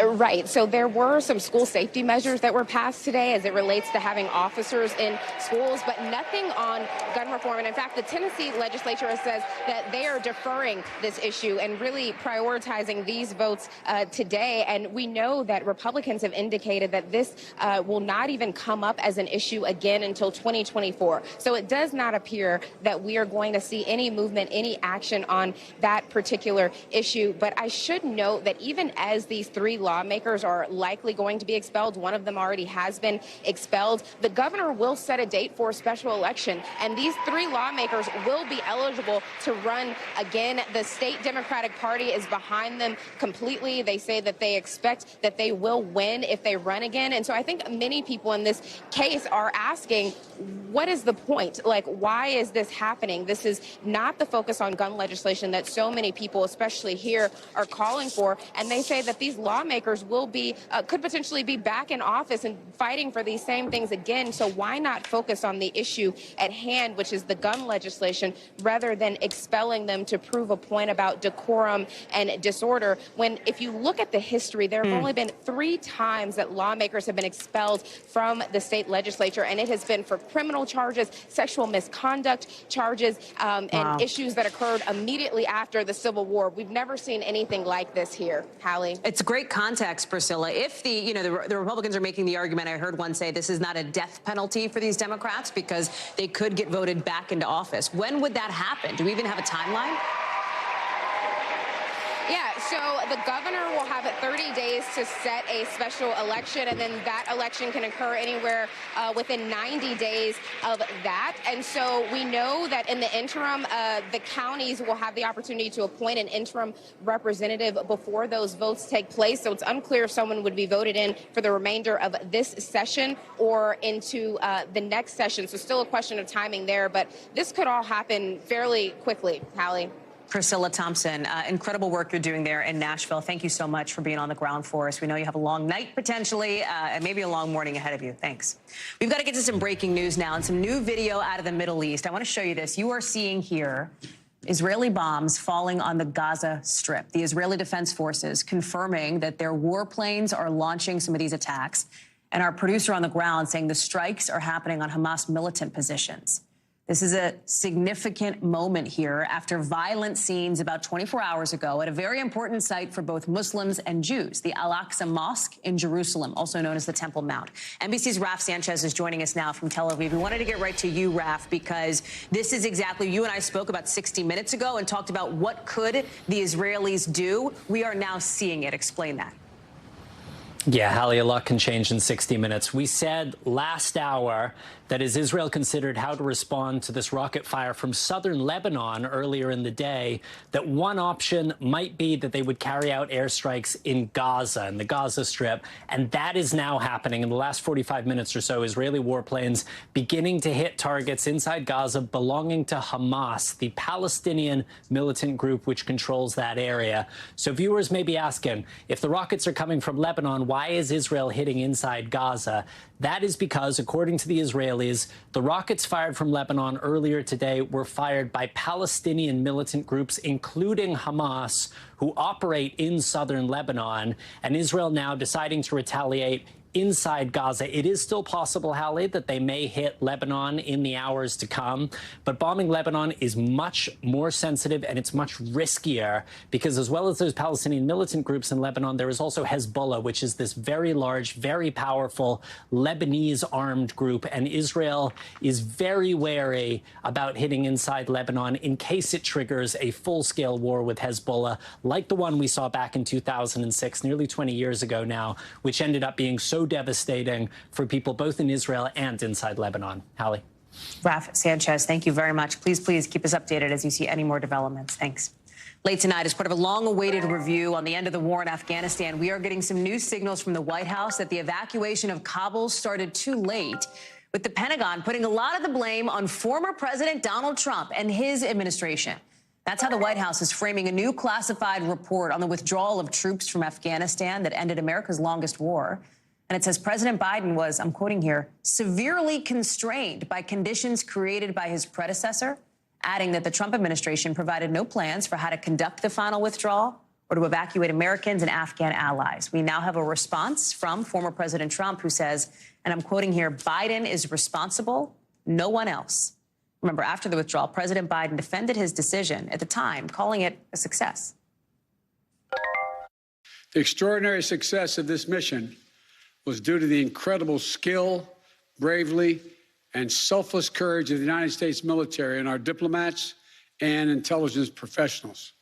Right. So there were some school safety measures that were passed today as it relates to having officers in schools, but nothing on gun reform. And in fact, the Tennessee legislature says that they are deferring this issue and really prioritizing these votes today. And we know that Republicans have indicated that this will not even come up as an issue again until 2024. So it does not appear that we are going to see any movement, any action on that particular issue. But I should note that even as these three lawmakers are likely going to be expelled, one of them already has been expelled, the governor will set a date for a special election, and these three lawmakers will be eligible to run again. The state Democratic Party is behind them completely. They say that they expect that they will win if they run again. And so I think many people in this case are asking, what is the point? Like, why is this happening? This is not the focus on gun legislation that so many people, especially here, are calling for. And they say that these lawmakers will be, could potentially be back in office and fighting for these same things again. So why not focus on the issue at hand, which is the gun legislation, rather than expelling them to prove a point about decorum and disorder? When, if you look at the history, there have only been 3 times that lawmakers have been expelled from the state legislature, and it has been for criminal charges, sexual misconduct charges, and issues that occurred immediately after the Civil War. We've never seen anything like this here. Hallie? It's great context, Priscilla. If the Republicans are making the argument, I heard one say this is not a death penalty for these Democrats because they could get voted back into office. When would that happen? Do we even have a timeline? Yeah, so the governor will have 30 days to set a special election, and then that election can occur anywhere within 90 days of that. And so we know that in the interim, the counties will have the opportunity to appoint an interim representative before those votes take place. So it's unclear if someone would be voted in for the remainder of this session or into the next session. So still a question of timing there, but this could all happen fairly quickly. Hallie? Priscilla Thompson, incredible work you're doing there in Nashville. Thank you so much for being on the ground for us. We know you have a long night potentially and maybe a long morning ahead of you. Thanks. We've got to get to some breaking news now and some new video out of the Middle East. I want to show you this. You are seeing here Israeli bombs falling on the Gaza Strip. The Israeli Defense Forces confirming that their warplanes are launching some of these attacks. And our producer on the ground saying the strikes are happening on Hamas militant positions. This is a significant moment here after violent scenes about 24 hours ago at a very important site for both Muslims and Jews, the Al-Aqsa Mosque in Jerusalem, also known as the Temple Mount. NBC's Raf Sanchez is joining us now from Tel Aviv. We wanted to get right to you, Raf, because this is exactly, you and I spoke about 60 minutes ago and talked about what could the Israelis do. We are now seeing it. Explain that. Yeah, Hallie, a lot can change in 60 minutes. We said last hour that as Israel considered how to respond to this rocket fire from southern Lebanon earlier in the day, that one option might be that they would carry out airstrikes in Gaza, in the Gaza Strip. And that is now happening. In the last 45 minutes or so, Israeli warplanes beginning to hit targets inside Gaza belonging to Hamas, the Palestinian militant group which controls that area. So viewers may be asking, if the rockets are coming from Lebanon, why is Israel hitting inside Gaza? That is because, according to the Israelis, the rockets fired from Lebanon earlier today were fired by Palestinian militant groups, including Hamas, who operate in southern Lebanon, and Israel now deciding to retaliate inside Gaza. It is still possible, Hallie, that they may hit Lebanon in the hours to come. But bombing Lebanon is much more sensitive and it's much riskier because as well as those Palestinian militant groups in Lebanon, there is also Hezbollah, which is this very large, very powerful Lebanese armed group. And Israel is very wary about hitting inside Lebanon in case it triggers a full-scale war with Hezbollah, like the one we saw back in 2006, nearly 20 years ago now, which ended up being so devastating for people both in Israel and inside Lebanon. Hallie. Raf Sanchez, thank you very much. Please keep us updated as you see any more developments. Thanks. Late tonight, as part of a long-awaited review on the end of the war in Afghanistan, we are getting some new signals from the White House that the evacuation of Kabul started too late, with the Pentagon putting a lot of the blame on former President Donald Trump and his administration. That's how the White House is framing a new classified report on the withdrawal of troops from Afghanistan that ended America's longest war. And it says President Biden was, I'm quoting here, severely constrained by conditions created by his predecessor, adding that the Trump administration provided no plans for how to conduct the final withdrawal or to evacuate Americans and Afghan allies. We now have a response from former President Trump who says, and I'm quoting here, Biden is responsible, no one else. Remember, after the withdrawal, President Biden defended his decision at the time, calling it a success. The extraordinary success of this mission was due to the incredible skill, bravery, and selfless courage of the United States military and our diplomats and intelligence professionals.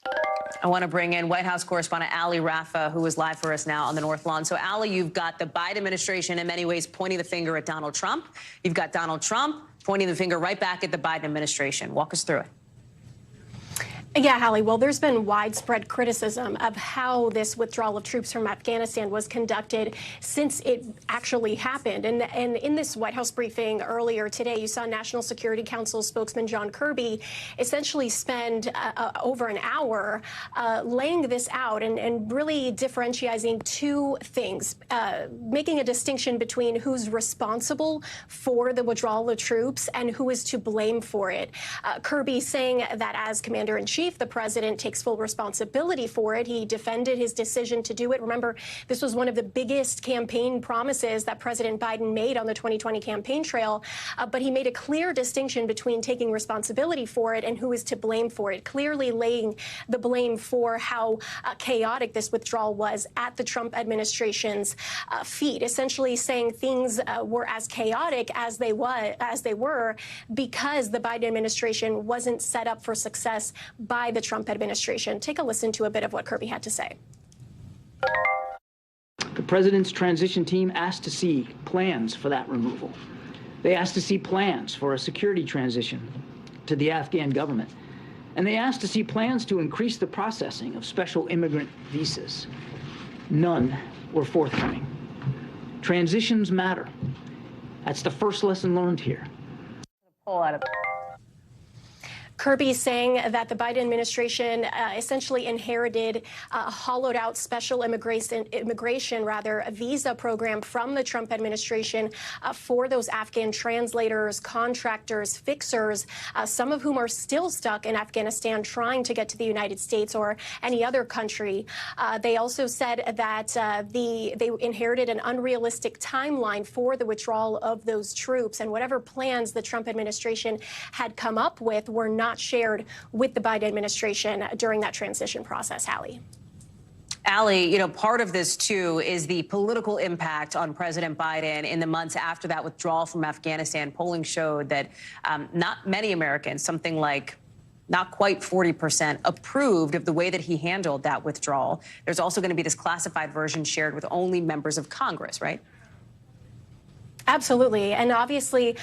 I want to bring in White House correspondent Hallie Rafa, who is live for us now on the North Lawn. So, Hallie, you've got the Biden administration in many ways pointing the finger at Donald Trump. You've got Donald Trump pointing the finger right back at the Biden administration. Walk us through it. Yeah, Hallie. Well, there's been widespread criticism of how this withdrawal of troops from Afghanistan was conducted since it actually happened. And in this White House briefing earlier today, you saw National Security Council spokesman John Kirby essentially spend over an hour laying this out and really differentiating two things, making a distinction between who's responsible for the withdrawal of troops and who is to blame for it. Kirby saying that as Commander-in-Chief, the president takes full responsibility for it. He defended his decision to do it. Remember, this was one of the biggest campaign promises that President Biden made on the 2020 campaign trail, but he made a clear distinction between taking responsibility for it and who is to blame for it, clearly laying the blame for how chaotic this withdrawal was at the Trump administration's feet, essentially saying things were as chaotic as they were because the Biden administration wasn't set up for success by the Trump administration. Take a listen to a bit of what Kirby had to say. The president's transition team asked to see plans for that removal. They asked to see plans for a security transition to the Afghan government. And they asked to see plans to increase the processing of special immigrant visas. None were forthcoming. Transitions matter. That's the first lesson learned here. Pull out of Kirby saying that the Biden administration essentially inherited a hollowed-out special immigration visa program from the Trump administration for those Afghan translators, contractors, fixers, some of whom are still stuck in Afghanistan trying to get to the United States or any other country. They also said that they inherited an unrealistic timeline for the withdrawal of those troops, and whatever plans the Trump administration had come up with were not shared with the Biden administration during that transition process. Hallie. Allie, you know, part of this, too, is the political impact on President Biden in the months after that withdrawal from Afghanistan. Polling showed that not many Americans, something like not quite 40%, approved of the way that he handled that withdrawal. There's also going to be this classified version shared with only members of Congress, right? Absolutely. And obviously,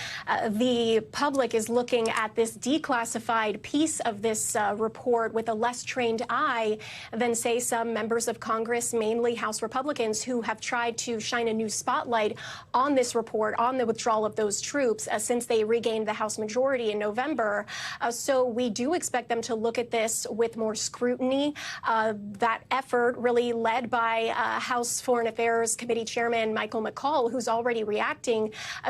the public is looking at this declassified piece of this report with a less trained eye than, say, some members of Congress, mainly House Republicans, who have tried to shine a new spotlight on this report, on the withdrawal of those troops, since they regained the House majority in November. So we do expect them to look at this with more scrutiny. That effort really led by House Foreign Affairs Committee Chairman Michael McCaul, who's already reacting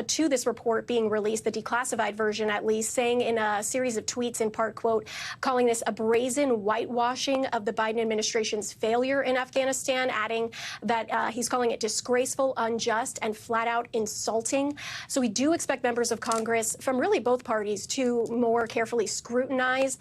to this report being released, the declassified version at least, saying in a series of tweets, in part, quote, calling this a brazen whitewashing of the Biden administration's failure in Afghanistan, adding that he's calling it disgraceful, unjust, and flat out insulting. So we do expect members of Congress from really both parties to more carefully scrutinize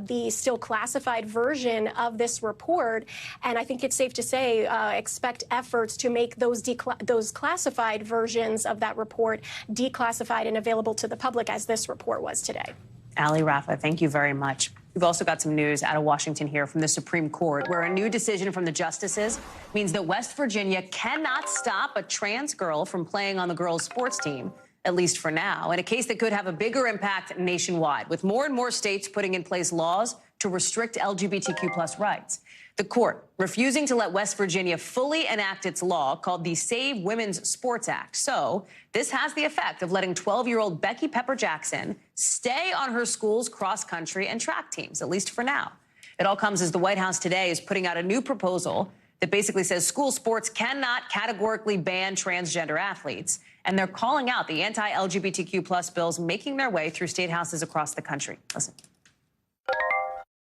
the still classified version of this report. And I think it's safe to say expect efforts to make those classified versions of that report declassified and available to the public, as this report was today. Allie, Rafa, thank you very much. We've also got some news out of Washington here from the Supreme Court, where a new decision from the justices means that West Virginia cannot stop a trans girl from playing on the girls' sports team, at least for now, in a case that could have a bigger impact nationwide, with more and more states putting in place laws to restrict LGBTQ+ rights. The court refusing to let West Virginia fully enact its law called the Save Women's Sports Act. So this has the effect of letting 12-year-old Becky Pepper Jackson stay on her school's cross-country and track teams, at least for now. It all comes as the White House today is putting out a new proposal that basically says school sports cannot categorically ban transgender athletes. And they're calling out the anti-LGBTQ+ bills making their way through state houses across the country. Listen.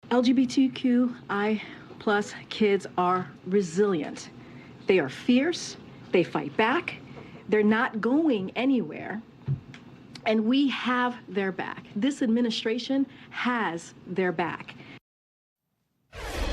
LGBTQI+ kids are resilient. They are fierce. They fight back. They're not going anywhere. And we have their back. This administration has their back.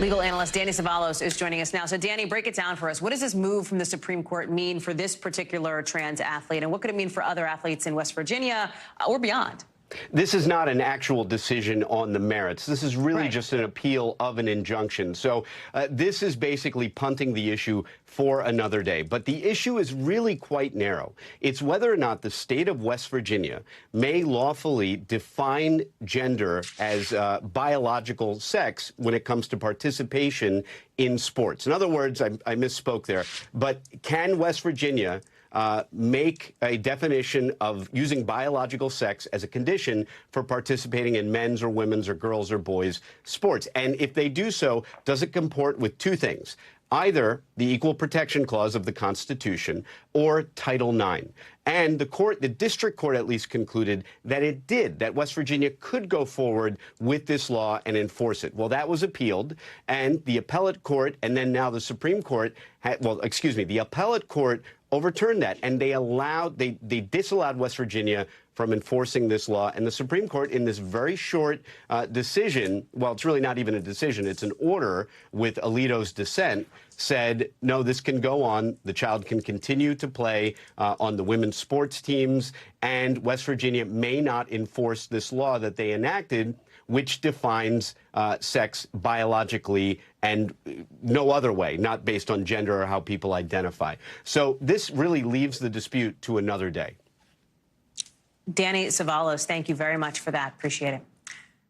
Legal analyst Danny Ceballos is joining us now. So, Danny, break it down for us. What does this move from the Supreme Court mean for this particular trans athlete? And what could it mean for other athletes in West Virginia or beyond? This is not an actual decision on the merits. This is really just an appeal of an injunction. So this is basically punting the issue for another day. But the issue is really quite narrow. It's whether or not the state of West Virginia may lawfully define gender as biological sex when it comes to participation in sports. In other words, I misspoke there. But can West Virginia make a definition of using biological sex as a condition for participating in men's or women's or girls' or boys' sports? And if they do so, does it comport with two things? Either the Equal Protection Clause of the Constitution or Title IX. And the district court at least concluded that it did, that West Virginia could go forward with this law and enforce it. Well, that was appealed, and the appellate court, and then now the Supreme Court, the appellate court overturned that, and they disallowed West Virginia from enforcing this law. And the Supreme Court, in this very short decision, well, it's really not even a decision, it's an order with Alito's dissent, said, no, this can go on. The child can continue to play on the women's sports teams, and West Virginia may not enforce this law that they enacted, which defines sex biologically and no other way, not based on gender or how people identify. So this really leaves the dispute to another day. Danny Ceballos, thank you very much for that. Appreciate it.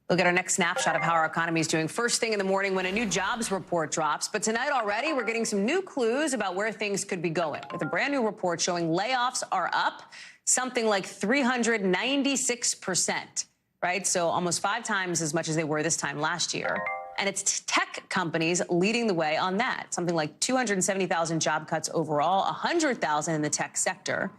We'll get our next snapshot of how our economy is doing first thing in the morning when a new jobs report drops. But tonight already, we're getting some new clues about where things could be going, with a brand new report showing layoffs are up something like 396%. right? So almost 5 times as much as they were this time last year. And it's tech companies leading the way on that. Something like 270,000 job cuts overall, 100,000 in the tech sector.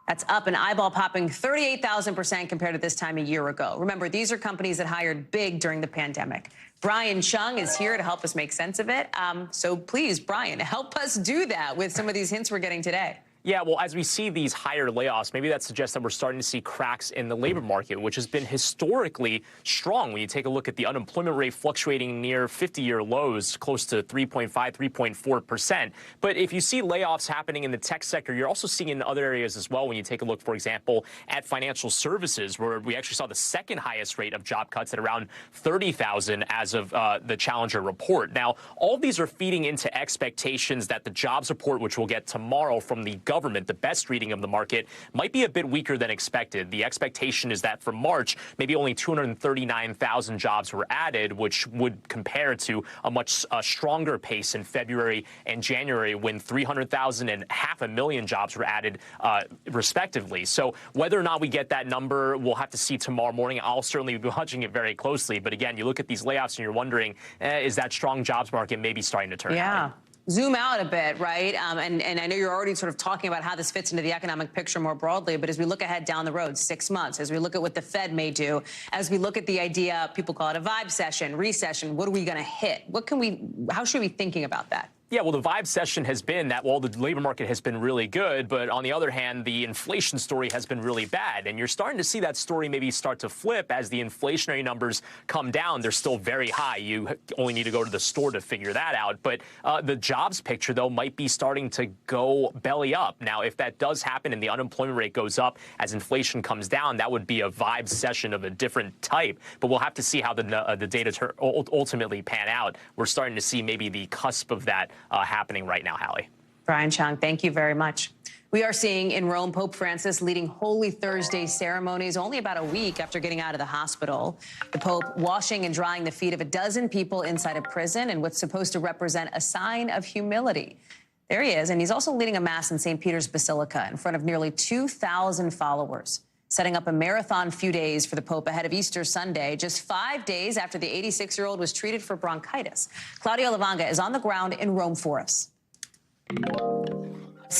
That's up an eyeball-popping 38,000% compared to this time a year ago. Remember, these are companies that hired big during the pandemic. Brian Chung is here to help us make sense of it. So please, Brian, help us do that with some of these hints we're getting today. Yeah, well, as we see these higher layoffs, maybe that suggests that we're starting to see cracks in the labor market, which has been historically strong. When you take a look at the unemployment rate fluctuating near 50-year lows, close to 3.5, 3.4%. But if you see layoffs happening in the tech sector, you're also seeing in other areas as well. When you take a look, for example, at financial services, where we actually saw the second highest rate of job cuts at around 30,000 as of the Challenger report. Now, all of these are feeding into expectations that the jobs report, which we'll get tomorrow from the government, the best reading of the market, might be a bit weaker than expected. The expectation is that for March, maybe only 239,000 jobs were added, which would compare to a much stronger pace in February and January, when 300,000 and 500,000 jobs were added, respectively. So whether or not we get that number, we'll have to see tomorrow morning. I'll certainly be watching it very closely. But again, you look at these layoffs and you're wondering, is that strong jobs market maybe starting to turn out? Yeah. Zoom out a bit, right? And I know you're already sort of talking about how this fits into the economic picture more broadly, but as we look ahead down the road, 6 months, as we look at what the Fed may do, as we look at the idea, people call it a vibe session, recession, what are we going to hit? How should we be thinking about that? Yeah, well, the vibe session has been that, well, the labor market has been really good, but on the other hand, the inflation story has been really bad. And you're starting to see that story maybe start to flip as the inflationary numbers come down. They're still very high. You only need to go to the store to figure that out. But the jobs picture, though, might be starting to go belly up. Now, if that does happen and the unemployment rate goes up as inflation comes down, that would be a vibe session of a different type. But we'll have to see how the data ultimately pan out. We're starting to see maybe the cusp of that happening right now, Hallie. Brian Chung, thank you very much. We are seeing in Rome Pope Francis leading Holy Thursday ceremonies only about a week after getting out of the hospital. The Pope washing and drying the feet of a dozen people inside a prison in what's supposed to represent a sign of humility. There he is, and he's also leading a mass in St. Peter's Basilica in front of nearly 2,000 followers, setting up a marathon few days for the Pope ahead of Easter Sunday, just 5 days after the 86-year-old was treated for bronchitis. Claudio Lavanga is on the ground in Rome for us.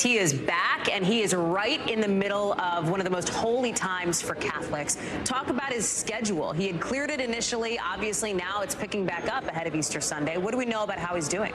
He is back, and he is right in the middle of one of the most holy times for Catholics. Talk about his schedule. He had cleared it initially. Obviously, now it's picking back up ahead of Easter Sunday. What do we know about how he's doing?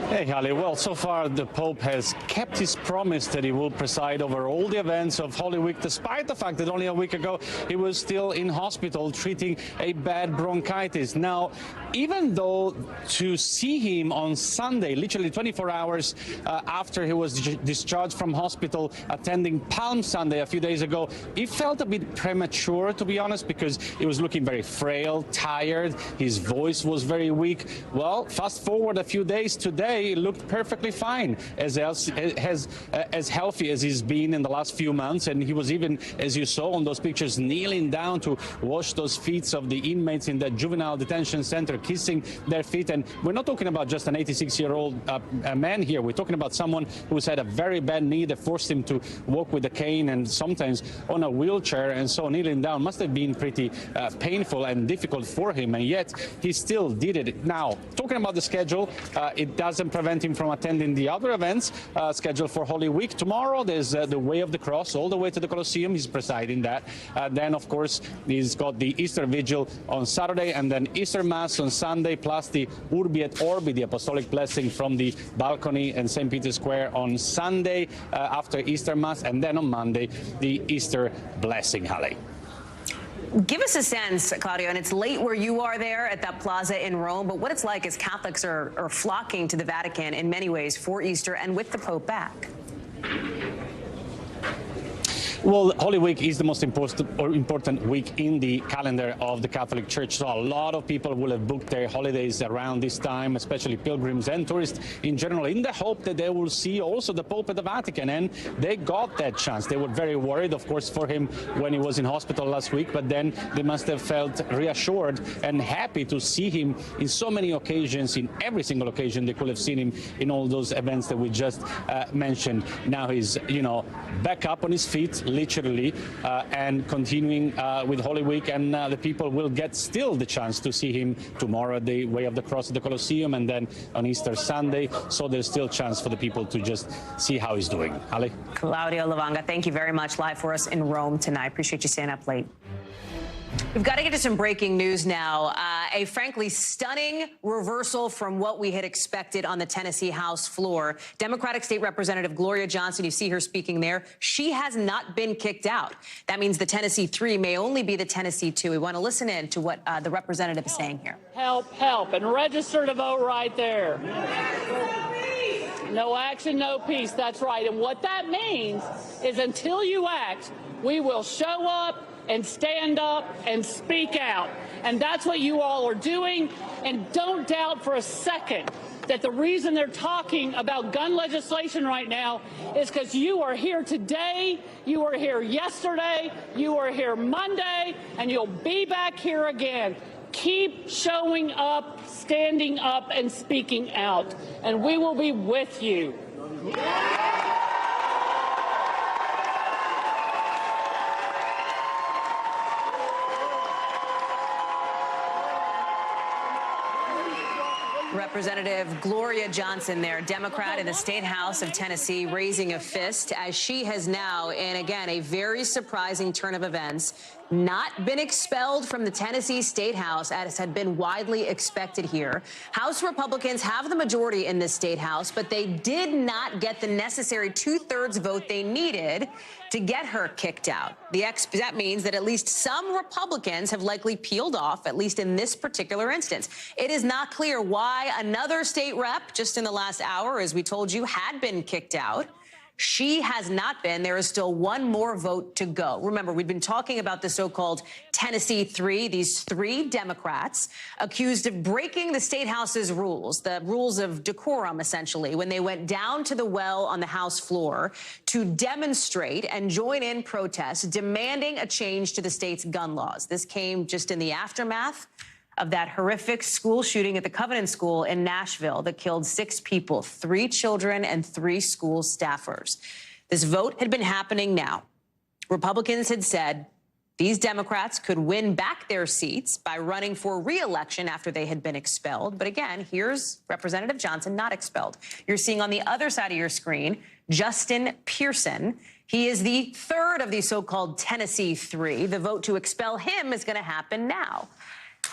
Hey, Hallie. Well, so far the Pope has kept his promise that he will preside over all the events of Holy Week, despite the fact that only a week ago he was still in hospital treating a bad bronchitis. Now, even though to see him on Sunday, literally 24 hours after he was discharged from hospital, attending Palm Sunday a few days ago, it felt a bit premature, to be honest, because he was looking very frail, tired. His voice was very weak. Well, fast forward a few days today, he looked perfectly fine, as healthy as he's been in the last few months. And he was even, as you saw on those pictures, kneeling down to wash those feet of the inmates in the juvenile detention center, kissing their feet. And we're not talking about just an 86-year-old man here. We're talking about someone who's had a very bad knee that forced him to walk with a cane and sometimes on a wheelchair. And so kneeling down must have been pretty painful and difficult for him. And yet he still did it. Now, talking about the schedule, it doesn't prevent him from attending the other events scheduled for Holy Week. Tomorrow, there's the Way of the Cross all the way to the Colosseum. He's presiding that. Then, of course, he's got the Easter Vigil on Saturday, and then Easter Mass on Sunday, plus the Urbi et Orbi, the Apostolic Blessing from the balcony in St. Peter's Square on Sunday after Easter Mass, and then on Monday, the Easter Blessing, Hallie. Give us a sense, Claudio, and it's late where you are there at that plaza in Rome, but what it's like as Catholics are flocking to the Vatican in many ways for Easter and with the Pope back. Well, Holy Week is the most important week in the calendar of the Catholic Church. So a lot of people will have booked their holidays around this time, especially pilgrims and tourists in general, in the hope that they will see also the Pope at the Vatican. And they got that chance. They were very worried, of course, for him when he was in hospital last week. But then they must have felt reassured and happy to see him in so many occasions, in every single occasion they could have seen him in all those events that we just mentioned. Now he's, back up on his feet, literally, and continuing with Holy Week, and the people will get still the chance to see him tomorrow at the Way of the Cross at the Colosseum, and then on Easter Sunday. So there's still chance for the people to just see how he's doing. Hallie? Claudio Lavanga, thank you very much. Live for us in Rome tonight. Appreciate you staying up late. We've got to get to some breaking news now. A frankly stunning reversal from what we had expected on the Tennessee House floor. Democratic State Representative Gloria Johnson, you see her speaking there, she has not been kicked out. That means the Tennessee 3 may only be the Tennessee 2. We want to listen in to what the representative is saying here. Help, help, and register to vote right there. No action, no peace. That's right. And what that means is until you act, we will show up and stand up and speak out. And that's what you all are doing. And don't doubt for a second that the reason they're talking about gun legislation right now is because you are here today, you were here yesterday, you were here Monday, and you'll be back here again. Keep showing up, standing up, and speaking out, and we will be with you. Representative Gloria Johnson there, Democrat in the State House of Tennessee, raising a fist as she has now, and again, a very surprising turn of events, not been expelled from the Tennessee State House, as had been widely expected here. House Republicans have the majority in this State House, but they did not get the necessary 2/3 vote they needed to get her kicked out. That means that at least some Republicans have likely peeled off, at least in this particular instance. It is not clear why another state rep, just in the last hour, as we told you, had been kicked out. She has not been. There is still one more vote to go. Remember, we've been talking about the so-called Tennessee 3, these 3 Democrats accused of breaking the State House's rules, the rules of decorum, essentially, when they went down to the well on the House floor to demonstrate and join in protests demanding a change to the state's gun laws. This came just in the aftermath of that horrific school shooting at the Covenant School in Nashville that killed 6 people, 3 children and 3 school staffers. This vote had been happening now. Republicans had said these Democrats could win back their seats by running for re-election after they had been expelled. But again, here's Representative Johnson not expelled. You're seeing on the other side of your screen, Justin Pearson. He is the 3rd of the so-called Tennessee 3. The vote to expel him is going to happen now.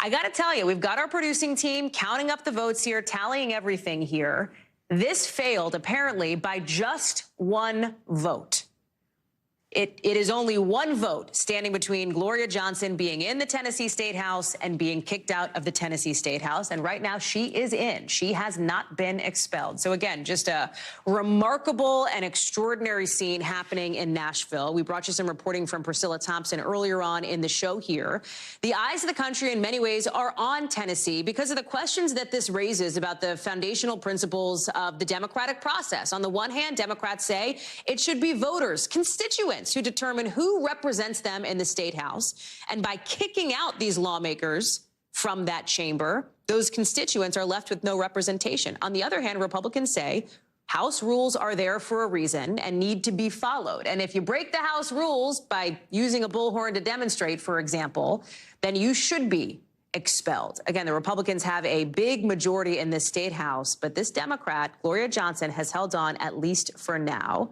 I got to tell you, we've got our producing team counting up the votes here, tallying everything here. This failed, apparently, by just 1 vote. It is only 1 vote standing between Gloria Johnson being in the Tennessee State House and being kicked out of the Tennessee State House. And right now she is in. She has not been expelled. So again, just a remarkable and extraordinary scene happening in Nashville. We brought you some reporting from Priscilla Thompson earlier on in the show here. The eyes of the country in many ways are on Tennessee because of the questions that this raises about the foundational principles of the democratic process. On the one hand, Democrats say it should be voters, constituents, who determine who represents them in the State House. And by kicking out these lawmakers from that chamber, those constituents are left with no representation. On the other hand, Republicans say House rules are there for a reason and need to be followed. And if you break the House rules by using a bullhorn to demonstrate, for example, then you should be expelled. Again, the Republicans have a big majority in this State House, but this Democrat, Gloria Johnson, has held on at least for now.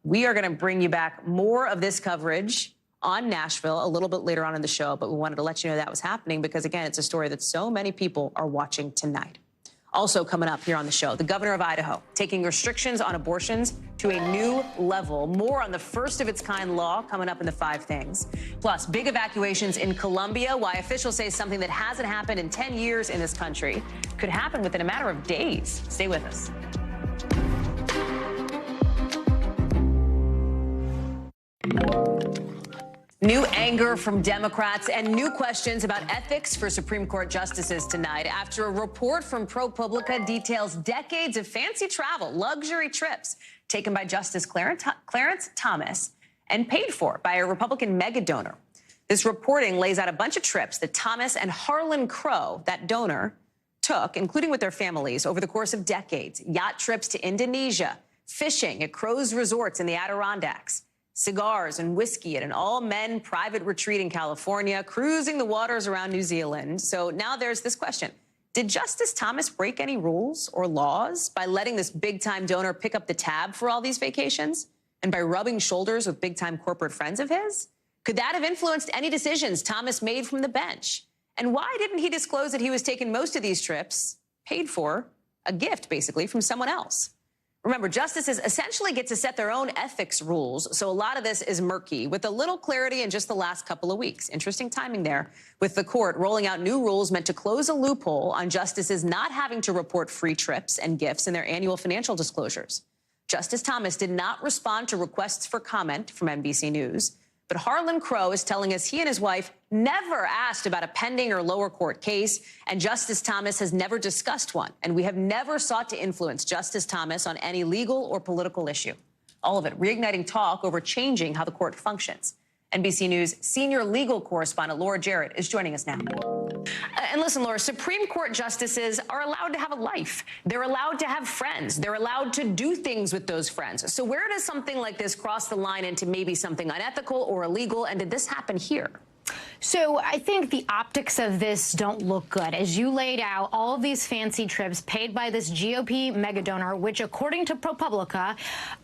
We are going to bring you back more of this coverage on Nashville a little bit later on in the show, but we wanted to let you know that was happening because, again, it's a story that so many people are watching tonight. Also coming up here on the show, the governor of Idaho taking restrictions on abortions to a new level. More on the first-of-its-kind law coming up in the 5 things. Plus, big evacuations in Colombia, why officials say something that hasn't happened in 10 years in this country could happen within a matter of days. Stay with us. New anger from Democrats and new questions about ethics for Supreme Court justices tonight after a report from ProPublica details decades of fancy travel, luxury trips taken by Justice Clarence Thomas and paid for by a Republican mega donor. This reporting lays out a bunch of trips that Thomas and Harlan Crow, that donor, took, including with their families, over the course of decades. Yacht trips to Indonesia, fishing at Crow's resorts in the Adirondacks, cigars and whiskey at an all-men private retreat in California, cruising the waters around New Zealand. So now there's this question. Did Justice Thomas break any rules or laws by letting this big-time donor pick up the tab for all these vacations and by rubbing shoulders with big-time corporate friends of his? Could that have influenced any decisions Thomas made from the bench? And why didn't he disclose that he was taking most of these trips, paid for, a gift, basically, from someone else? Remember, justices essentially get to set their own ethics rules, so a lot of this is murky, with a little clarity in just the last couple of weeks. Interesting timing there, with the court rolling out new rules meant to close a loophole on justices not having to report free trips and gifts in their annual financial disclosures. Justice Thomas did not respond to requests for comment from NBC News, but Harlan Crow is telling us he and his wife never asked about a pending or lower court case, and Justice Thomas has never discussed one. And we have never sought to influence Justice Thomas on any legal or political issue. All of it reigniting talk over changing how the court functions. NBC News senior legal correspondent Laura Jarrett is joining us now. And listen, Laura, Supreme Court justices are allowed to have a life. They're allowed to have friends. They're allowed to do things with those friends. So where does something like this cross the line into maybe something unethical or illegal? And did this happen here? So I think the optics of this don't look good. As you laid out, all of these fancy trips paid by this GOP megadonor, which according to ProPublica,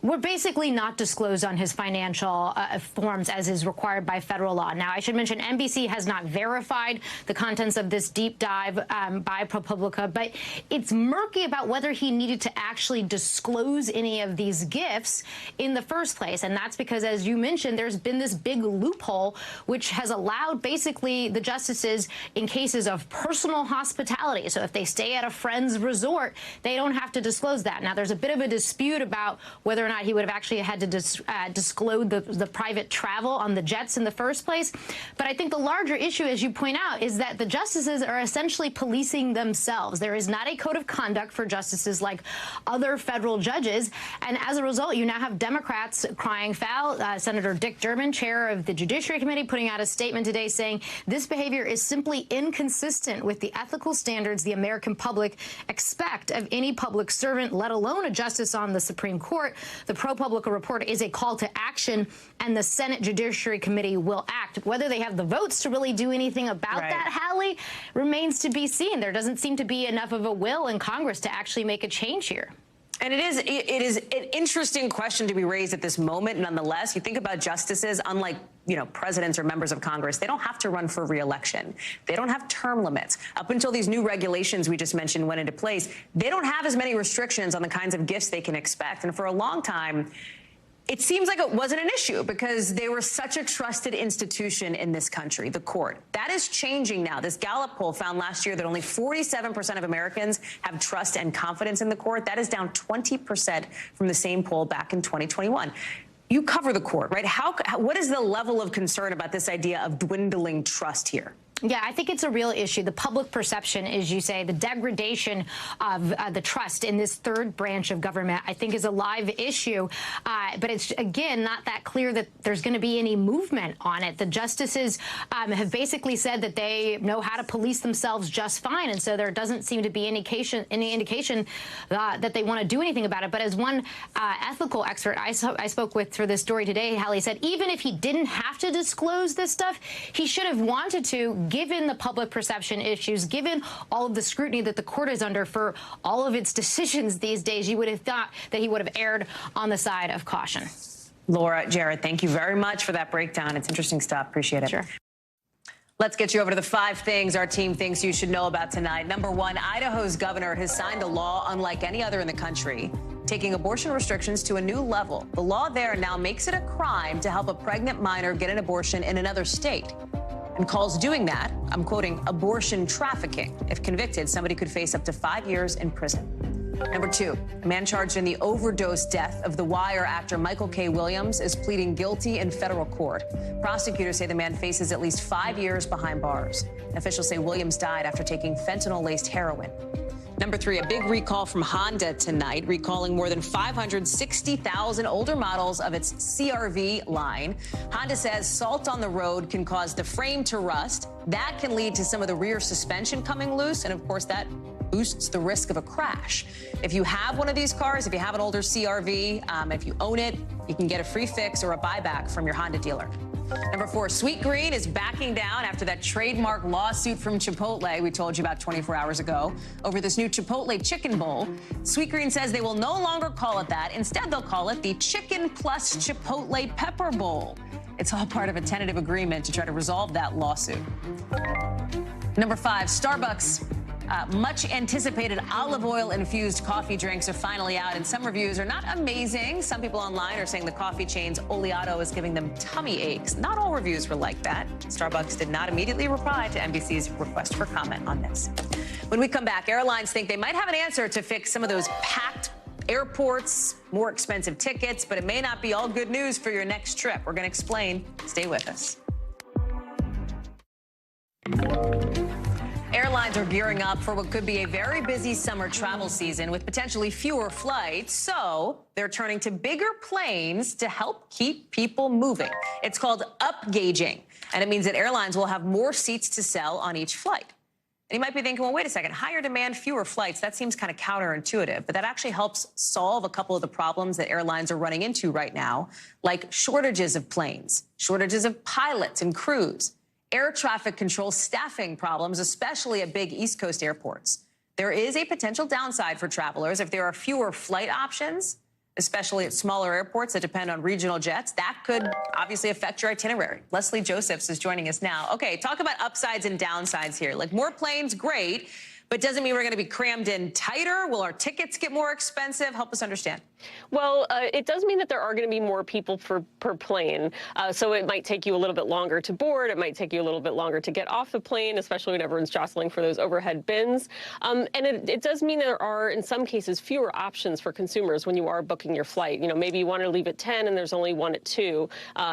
were basically not disclosed on his financial forms as is required by federal law. Now, I should mention NBC has not verified the contents of this deep dive by ProPublica, but it's murky about whether he needed to actually disclose any of these gifts in the first place. And that's because, as you mentioned, there's been this big loophole which has allowed basically the justices in cases of personal hospitality. So if they stay at a friend's resort, they don't have to disclose that. Now, there's a bit of a dispute about whether or not he would have actually had to disclose the private travel on the jets in the first place. But I think the larger issue, as you point out, is that the justices are essentially policing themselves. There is not a code of conduct for justices like other federal judges. And as a result, you now have Democrats crying foul. Senator Dick Durbin, chair of the Judiciary Committee, putting out a statement today saying this behavior is simply inconsistent with the ethical standards the American public expect of any public servant, let alone a justice on the Supreme Court. The ProPublica report is a call to action, and the Senate Judiciary Committee will act. Whether they have the votes to really do anything about that, Hallie, remains to be seen. There doesn't seem to be enough of a will in Congress to actually make a change here. And it is an interesting question to be raised at this moment. Nonetheless, you think about justices, unlike, presidents or members of Congress, they don't have to run for re-election. They don't have term limits. Up until these new regulations we just mentioned went into place, they don't have as many restrictions on the kinds of gifts they can expect. And for a long time, it seems like it wasn't an issue because they were such a trusted institution in this country, the court. That is changing now. This Gallup poll found last year that only 47% of Americans have trust and confidence in the court. That is down 20% from the same poll back in 2021. You cover the court, right? What is the level of concern about this idea of dwindling trust here? Yeah, I think it's a real issue. The public perception, as you say, the degradation of the trust in this third branch of government, I think is a live issue. But it's, again, not that clear that there's going to be any movement on it. The justices have basically said that they know how to police themselves just fine. And so there doesn't seem to be any indication that they want to do anything about it. But as one ethical expert I spoke with for this story today, Hallie, said even if he didn't have to disclose this stuff, he should have wanted to, given the public perception issues, given all of the scrutiny that the court is under for all of its decisions these days. You would have thought that he would have erred on the side of caution. Laura Jarrett, thank you very much for that breakdown. It's interesting stuff. Appreciate it. Sure. Let's get you over to the 5 things our team thinks you should know about tonight. Number 1, Idaho's governor has signed a law unlike any other in the country, taking abortion restrictions to a new level. The law there now makes it a crime to help a pregnant minor get an abortion in another state, and calls doing that, I'm quoting, abortion trafficking. If convicted, somebody could face up to 5 years in prison. Number 2, a man charged in the overdose death of The Wire actor Michael K. Williams is pleading guilty in federal court. Prosecutors say the man faces at least 5 years behind bars. Officials say Williams died after taking fentanyl-laced heroin. Number 3, a big recall from Honda tonight, recalling more than 560,000 older models of its CR-V line. Honda says salt on the road can cause the frame to rust. That can lead to some of the rear suspension coming loose. And of course, that boosts the risk of a crash. If you have one of these cars, if you have an older CR-V, if you own it, you can get a free fix or a buyback from your Honda dealer. Number 4, Sweet Green is backing down after that trademark lawsuit from Chipotle we told you about 24 hours ago over this new Chipotle chicken bowl. Sweet Green says they will no longer call it that. Instead, they'll call it the Chicken Plus Chipotle Pepper Bowl. It's all part of a tentative agreement to try to resolve that lawsuit. Number 5, Starbucks. Much anticipated olive oil infused coffee drinks are finally out, and some reviews are not amazing. Some people online are saying the coffee chain's oleato is giving them tummy aches. Not all reviews were like that. Starbucks did not immediately reply to NBC's request for comment on this. When we come back, airlines think they might have an answer to fix some of those packed airports, more expensive tickets, but it may not be all good news for your next trip. We're going to explain. Stay with us. Airlines are gearing up for what could be a very busy summer travel season with potentially fewer flights. So they're turning to bigger planes to help keep people moving. It's called upgauging, and it means that airlines will have more seats to sell on each flight. And you might be thinking, well, wait a second, higher demand, fewer flights. That seems kind of counterintuitive, but that actually helps solve a couple of the problems that airlines are running into right now, like shortages of planes, shortages of pilots and crews, air traffic control staffing problems, especially at big East Coast airports. There is a potential downside for travelers if there are fewer flight options, especially at smaller airports that depend on regional jets. That could obviously affect your itinerary. Leslie Josephs is joining us now. Okay, talk about upsides and downsides here. Like, more planes, great, but doesn't mean we're going to be crammed in tighter. Will our tickets get more expensive? Help us understand. Well, it does mean that there are going to be more people per plane. So it might take you a little bit longer to board. It might take you a little bit longer to get off the plane, especially when everyone's jostling for those overhead bins. And it does mean there are, in some cases, fewer options for consumers when you are booking your flight. You know, maybe you want to leave at 10 and there's only one at 2,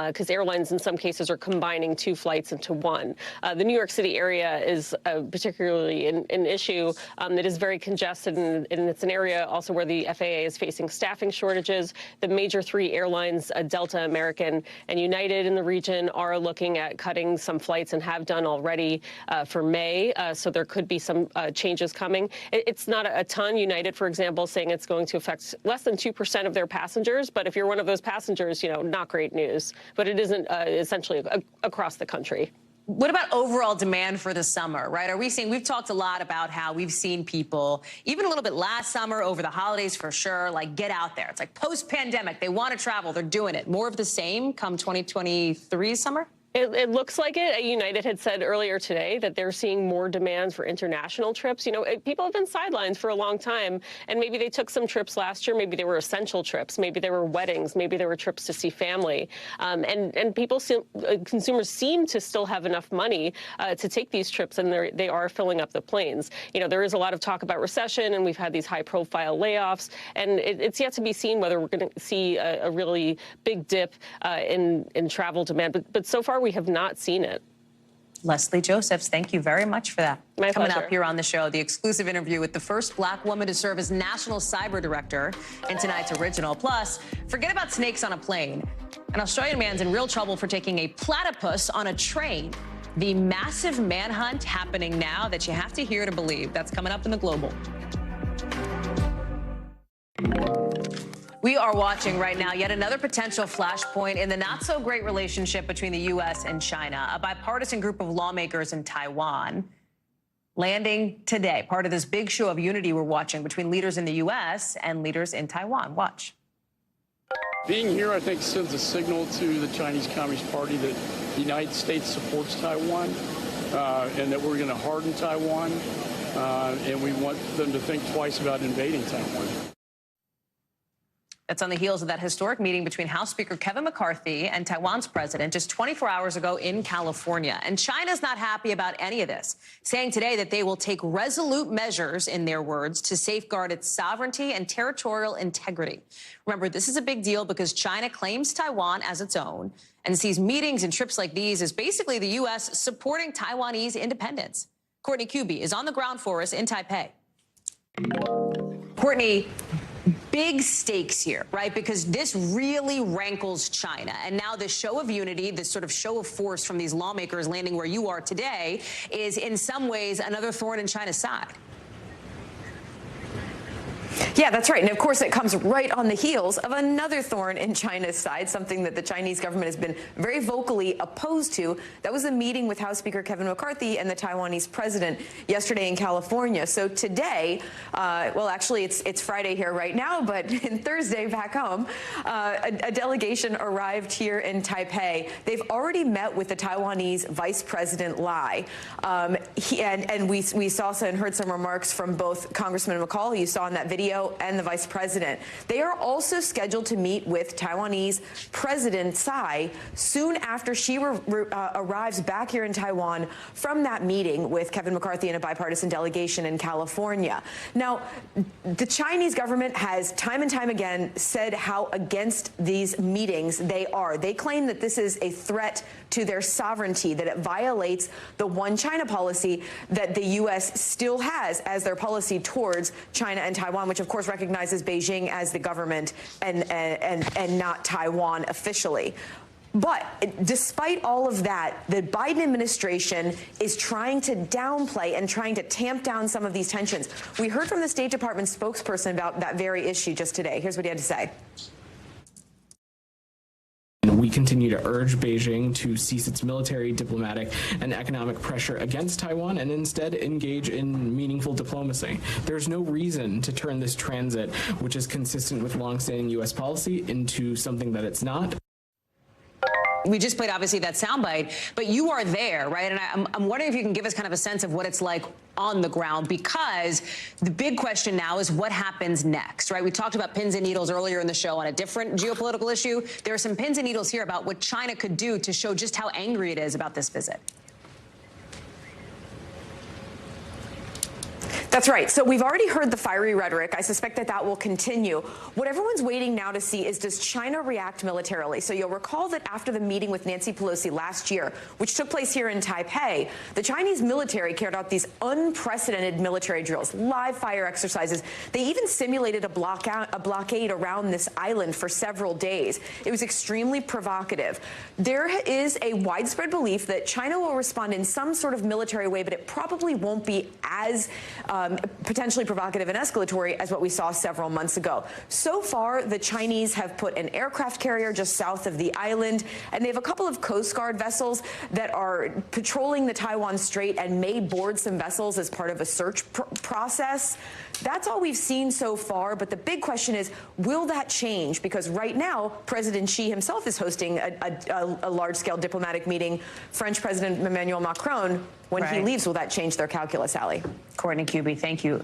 because airlines in some cases are combining 2 flights into 1. The New York City area is particularly an issue that is very congested, and it's an area also where the FAA is facing staffing shortages. The major 3 airlines, Delta, American, and United in the region, are looking at cutting some flights and have done already for May. So there could be some changes coming. It's not a ton. United, for example, saying it's going to affect less than 2% of their passengers. But if you're one of those passengers, you know, not great news. But it isn't essentially across the country. What about overall demand for the summer, right? Are we seeing, we've talked a lot about how we've seen people, even a little bit last summer, over the holidays for sure, like, get out there. It's like post-pandemic, they want to travel, they're doing it. More of the same come 2023 summer? It looks like it. United had said earlier today that they're seeing more demands for international trips. You know, people have been sidelined for a long time, and maybe they took some trips last year. Maybe they were essential trips. Maybe they were weddings. Maybe they were trips to see family. And consumers seem to still have enough money to take these trips, and they are filling up the planes. You know, there is a lot of talk about recession, and we've had these high-profile layoffs, and it's yet to be seen whether we're going to see a really big dip in travel demand. But so far, we have not seen it. Leslie Josephs, thank you very much for that. My Coming pleasure. up here on the show, the exclusive interview with the first Black woman to serve as National Cyber Director in tonight's original. Plus, forget about snakes on a plane. An Australian man's in real trouble for taking a platypus on a train. The massive manhunt happening now that you have to hear to believe. That's coming up in the Global. We are watching right now yet another potential flashpoint in the not-so-great relationship between the U.S. and China. A bipartisan group of lawmakers in Taiwan landing today, part of this big show of unity we're watching between leaders in the U.S. and leaders in Taiwan. Watch. Being here, I think, sends a signal to the Chinese Communist Party that the United States supports Taiwan and that we're going to harden Taiwan, and we want them to think twice about invading Taiwan. That's on the heels of that historic meeting between House Speaker Kevin McCarthy and Taiwan's president just 24 hours ago in California. And China's not happy about any of this, saying today that they will take resolute measures, in their words, to safeguard its sovereignty and territorial integrity. Remember, this is a big deal because China claims Taiwan as its own and sees meetings and trips like these as basically the U.S. supporting Taiwanese independence. Courtney Kuby is on the ground for us in Taipei. Courtney, big stakes here, right? Because this really rankles China. And now this show of unity, this sort of show of force from these lawmakers landing where you are today, is in some ways another thorn in China's side. Yeah, that's right. And of course, it comes right on the heels of another thorn in China's side, something that the Chinese government has been very vocally opposed to. That was a meeting with House Speaker Kevin McCarthy and the Taiwanese president yesterday in California. So today, well, actually, it's Friday here right now, but in Thursday back home, a delegation arrived here in Taipei. They've already met with the Taiwanese Vice President Lai. And we saw and heard some remarks from both Congressman McCall, who you saw in that video, and the Vice President. They are also scheduled to meet with Taiwanese President Tsai soon after she arrives back here in Taiwan from that meeting with Kevin McCarthy and a bipartisan delegation in California. Now, the Chinese government has time and time again said how against these meetings they are. They claim that this is a threat to their sovereignty, that it violates the one China policy that the U.S. still has as their policy towards China and Taiwan, which of course recognizes Beijing as the government and not Taiwan officially. But despite all of that, the Biden administration is trying to downplay and trying to tamp down some of these tensions. We heard from the State Department spokesperson about that very issue just today. Here's what he had to say. We continue to urge Beijing to cease its military, diplomatic, and economic pressure against Taiwan and instead engage in meaningful diplomacy. There's no reason to turn this transit, which is consistent with longstanding U.S. policy, into something that it's not. We just played, obviously, that soundbite, but you are there, right? And I'm wondering if you can give us kind of a sense of what it's like on the ground, because the big question now is what happens next, right? We talked about pins and needles earlier in the show on a different geopolitical issue. There are some pins and needles here about what China could do to show just how angry it is about this visit. That's right. So we've already heard the fiery rhetoric. I suspect that that will continue. What everyone's waiting now to see is, does China react militarily? So you'll recall that after the meeting with Nancy Pelosi last year, which took place here in Taipei, the Chinese military carried out these unprecedented military drills, live fire exercises. They even simulated a blockade around this island for several days. It was extremely provocative. There is a widespread belief that China will respond in some sort of military way, but it probably won't be as potentially provocative and escalatory as what we saw several months ago. So far, the Chinese have put an aircraft carrier just south of the island, and they have a couple of Coast Guard vessels that are patrolling the Taiwan Strait and may board some vessels as part of a search process. That's all we've seen so far, but the big question is, will that change? Because right now, President Xi himself is hosting a large-scale diplomatic meeting. French President Emmanuel Macron, when he leaves, will that change their calculus, Hallie? Courtney Kuby, thank you.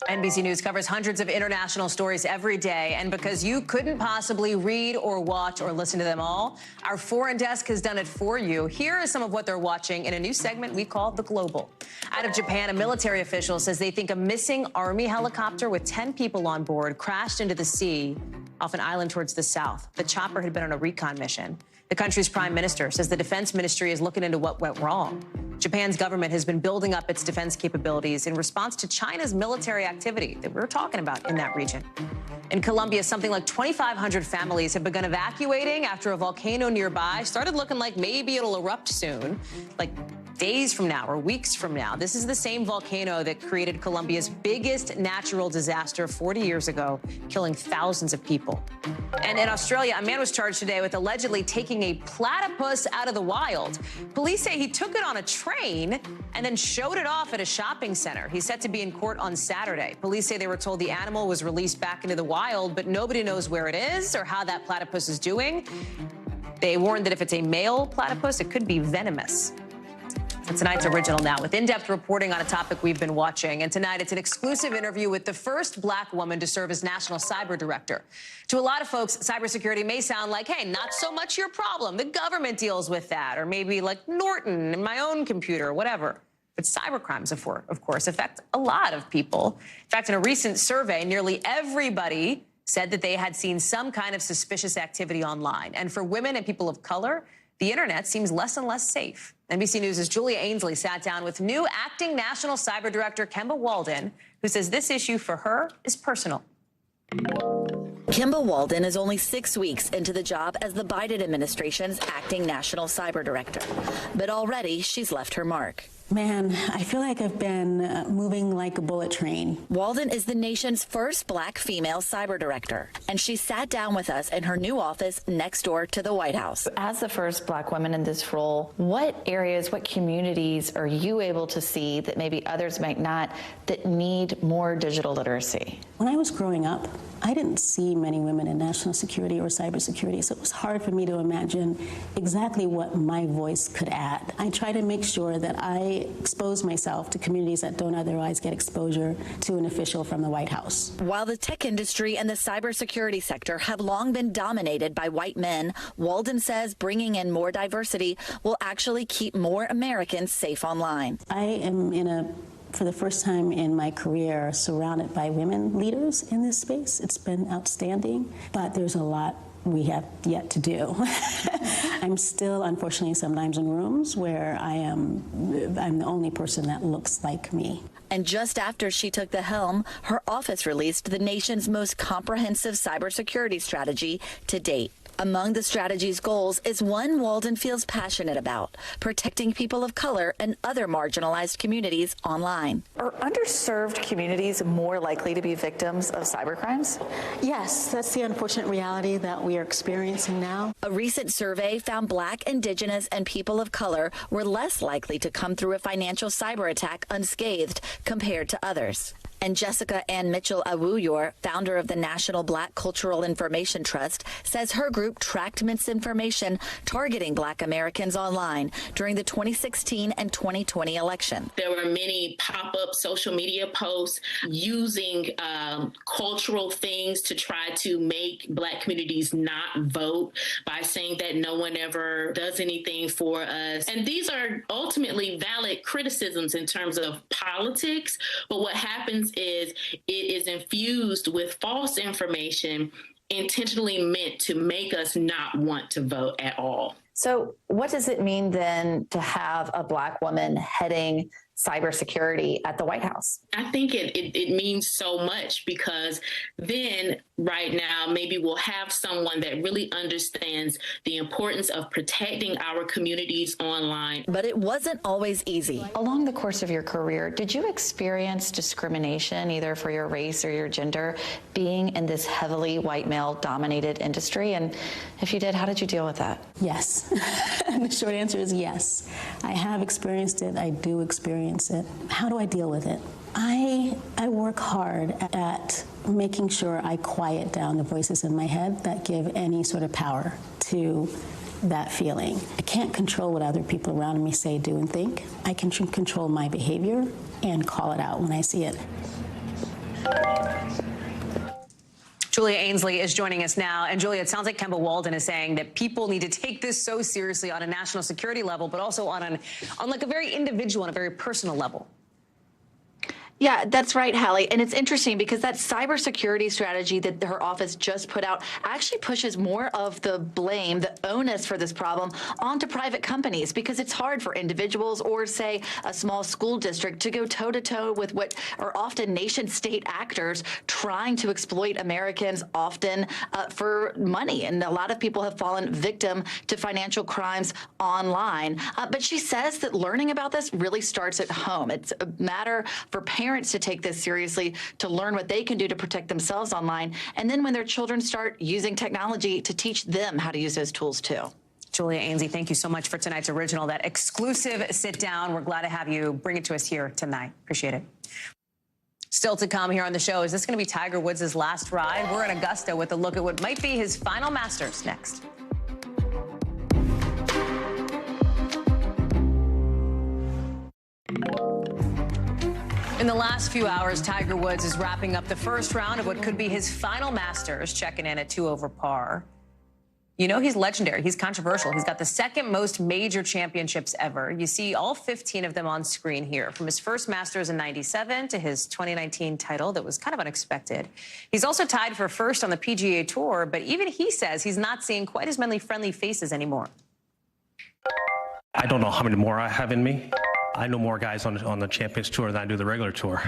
NBC News covers hundreds of international stories every day, and because you couldn't possibly read or watch or listen to them all, our foreign desk has done it for you. Here is some of what they're watching in a new segment we call The Global. Out of Japan, a military official says they think a missing Army helicopter with 10 people on board crashed into the sea off an island towards the south. The chopper had been on a recon mission. The country's prime minister says the defense ministry is looking into what went wrong. Japan's government has been building up its defense capabilities in response to China's military activity that we were talking about in that region. In Colombia, something like 2,500 families have begun evacuating after a volcano nearby started looking like maybe it'll erupt soon, like days from now or weeks from now. This is the same volcano that created Colombia's biggest natural disaster 40 years ago, killing thousands of people. And in Australia, a man was charged today with allegedly taking a platypus out of the wild. Police say he took it on a train and then showed it off at a shopping center. He's set to be in court on Saturday. Police say they were told the animal was released back into the wild, but nobody knows where it is or how that platypus is doing. They warned that if it's a male platypus, it could be venomous. It's tonight's original now with in-depth reporting on a topic we've been watching. And tonight it's an exclusive interview with the first black woman to serve as National Cyber Director. To a lot of folks, cybersecurity may sound like, hey, not so much your problem. The government deals with that. Or maybe like Norton and my own computer, whatever. But cybercrimes, of course, affect a lot of people. In fact, in a recent survey, nearly everybody said that they had seen some kind of suspicious activity online. And for women and people of color, the internet seems less and less safe. NBC News' Julia Ainsley sat down with new acting National Cyber Director Kemba Walden, who says this issue for her is personal. Kemba Walden is only 6 weeks into the job as the Biden administration's acting National Cyber Director. But already she's left her mark. Man, I feel like I've been moving like a bullet train. Walden is the nation's first Black female cyber director, and she sat down with us in her new office next door to the White House. As the first Black woman in this role, what areas, what communities are you able to see that maybe others might not, that need more digital literacy? When I was growing up, I didn't see many women in national security or cybersecurity, so it was hard for me to imagine exactly what my voice could add. I try to make sure that I expose myself to communities that don't otherwise get exposure to an official from the White House. While the tech industry and the cybersecurity sector have long been dominated by white men, Walden says bringing in more diversity will actually keep more Americans safe online. I am for the first time in my career, surrounded by women leaders in this space. It's been outstanding, but there's a lot we have yet to do. I'm still, unfortunately, sometimes in rooms where I'm the only person that looks like me. And just after she took the helm, her office released the nation's most comprehensive cybersecurity strategy to date. Among the strategy's goals is one Walden feels passionate about: protecting people of color and other marginalized communities online. Are underserved communities more likely to be victims of cybercrimes? Yes, that's the unfortunate reality that we are experiencing now. A recent survey found Black, Indigenous, and people of color were less likely to come through a financial cyber attack unscathed compared to others. And Jessica Ann Mitchell-Awuyor, founder of the National Black Cultural Information Trust, says her group tracked misinformation targeting Black Americans online during the 2016 and 2020 election. There were many pop-up social media posts using cultural things to try to make Black communities not vote by saying that no one ever does anything for us. And these are ultimately valid criticisms in terms of politics, but what happens is it is infused with false information intentionally meant to make us not want to vote at all. So what does it mean then to have a Black woman heading cybersecurity at the White House? I think it means so much, because then right now maybe we'll have someone that really understands the importance of protecting our communities online. But it wasn't always easy. Along the course of your career, did you experience discrimination either for your race or your gender being in this heavily white male dominated industry? And if you did, how did you deal with that? Yes. The short answer is yes. I have experienced it. I do experience it. How do I deal with it? I work hard at making sure I quiet down the voices in my head that give any sort of power to that feeling. I can't control what other people around me say, do, and think. I can control my behavior and call it out when I see it. Julia Ainsley is joining us now. And Julia, it sounds like Kemba Walden is saying that people need to take this so seriously on a national security level, but also on like a very individual and a very personal level. Yeah, that's right, Hallie. And it's interesting because that cybersecurity strategy that her office just put out actually pushes more of the blame, the onus for this problem onto private companies, because it's hard for individuals or, say, a small school district to go toe-to-toe with what are often nation-state actors trying to exploit Americans, often for money. And a lot of people have fallen victim to financial crimes online. But she says that learning about this really starts at home. It's a matter for parents to take this seriously, to learn what they can do to protect themselves online, and then when their children start using technology, to teach them how to use those tools too. Julia Ainsley, thank you so much for tonight's original, that exclusive sit down. We're glad to have you bring it to us here tonight. Appreciate it. Still to come here on the show, is this going to be Tiger Woods' last ride? We're in Augusta with a look at what might be his final Masters next. In the last few hours, Tiger Woods is wrapping up the first round of what could be his final Masters, checking in at 2 over par. You know, he's legendary. He's controversial. He's got the second most major championships ever. You see all 15 of them on screen here, from his first Masters in '97 to his 2019 title that was kind of unexpected. He's also tied for first on the PGA Tour, but even he says he's not seeing quite as many friendly faces anymore. I don't know how many more I have in me. I know more guys on the Champions Tour than I do the regular tour.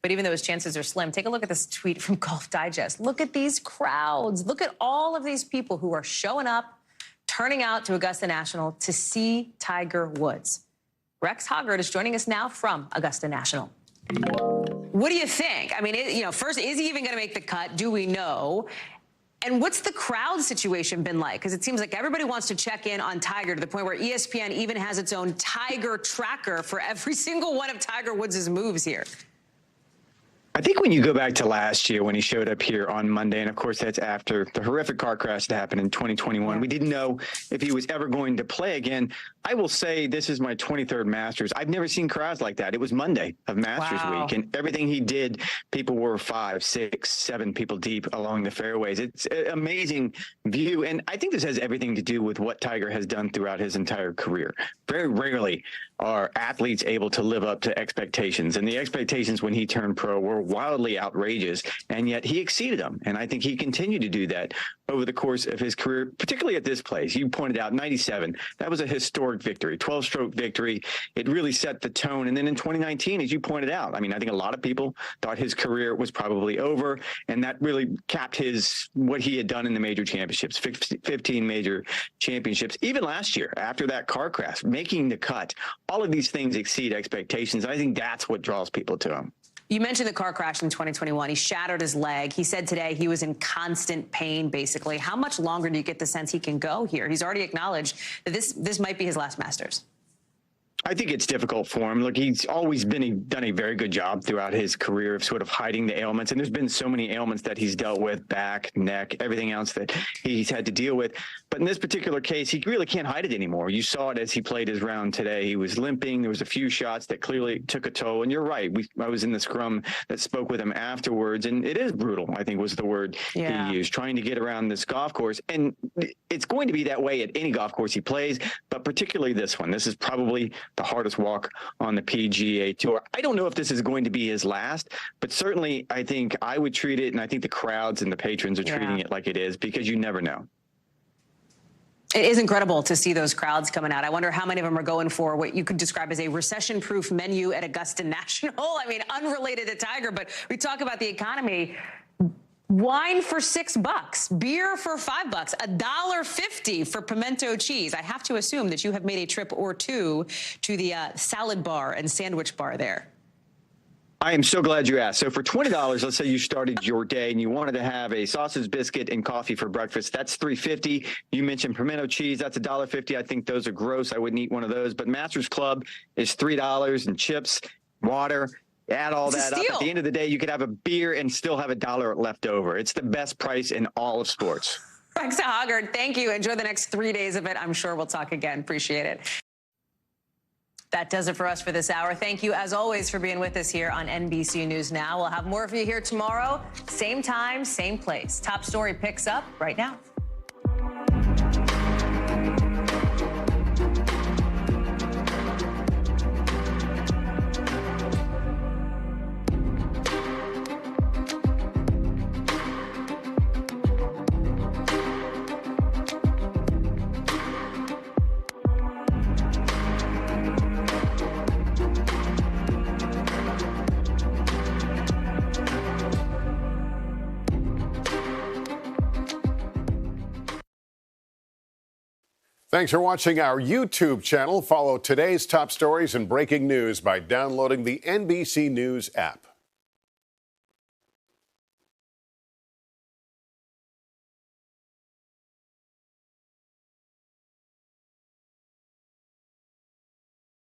But even though his chances are slim, take a look at this tweet from Golf Digest. Look at these crowds. Look at all of these people who are showing up, turning out to Augusta National to see Tiger Woods. Rex Hoggard is joining us now from Augusta National. What do you think? I mean, first, is he even going to make the cut? Do we know? And what's the crowd situation been like? Because it seems like everybody wants to check in on Tiger to the point where ESPN even has its own Tiger tracker for every single one of Tiger Woods' moves here. I think when you go back to last year when he showed up here on Monday, and of course that's after the horrific car crash that happened in 2021, we didn't know if he was ever going to play again. I will say this is my 23rd Masters. I've never seen crowds like that. It was Monday of Masters week, and everything he did, people were 5, 6, 7 people deep along the fairways. It's an amazing view, and I think this has everything to do with what Tiger has done throughout his entire career. Very rarely are athletes able to live up to expectations, and the expectations when he turned pro were wildly outrageous, and yet he exceeded them. And I think he continued to do that over the course of his career, particularly at this place. You pointed out 97. That was a historic victory, 12-stroke victory. It really set the tone. And then in 2019, as you pointed out, I mean, I think a lot of people thought his career was probably over, and that really capped what he had done in the major championships, 15 major championships. Even last year, after that car crash, making the cut, all of these things exceed expectations. And I think that's what draws people to him. You mentioned the car crash in 2021. He shattered his leg. He said today he was in constant pain, basically. How much longer do you get the sense he can go here? He's already acknowledged that this might be his last Masters. I think it's difficult for him. Look, he's always done a very good job throughout his career of sort of hiding the ailments. And there's been so many ailments that he's dealt with, back, neck, everything else that he's had to deal with. But in this particular case, he really can't hide it anymore. You saw it as he played his round today. He was limping. There was a few shots that clearly took a toll. And you're right. I was in the scrum that spoke with him afterwards. And it is brutal, I think was the word he used, trying to get around this golf course. And it's going to be that way at any golf course he plays, but particularly this one. This is probably the hardest walk on the PGA Tour. I don't know if this is going to be his last, but certainly I think I would treat it, and I think the crowds and the patrons are treating it like it is, because you never know. It is incredible to see those crowds coming out. I wonder how many of them are going for what you could describe as a recession-proof menu at Augusta National. I mean, unrelated to Tiger, but we talk about the economy. Wine for $6, beer for $5, $1.50 for pimento cheese. I have to assume that you have made a trip or two to the salad bar and sandwich bar there. I am so glad you asked. So for $20, let's say you started your day and you wanted to have a sausage biscuit and coffee for breakfast. That's $3.50. You mentioned pimento cheese. That's $1.50. I think those are gross. I wouldn't eat one of those. But Masters Club is $3, and chips, water. Add all that up. At the end of the day, you could have a beer and still have $1 left over. It's the best price in all of sports. Rex Hoggard, thank you. Enjoy the next 3 days of it. I'm sure we'll talk again. Appreciate it. That does it for us for this hour. Thank you, as always, for being with us here on NBC News Now. We'll have more for you here tomorrow. Same time, same place. Top story picks up right now. Thanks for watching our YouTube channel. Follow today's top stories and breaking news by downloading the NBC News app.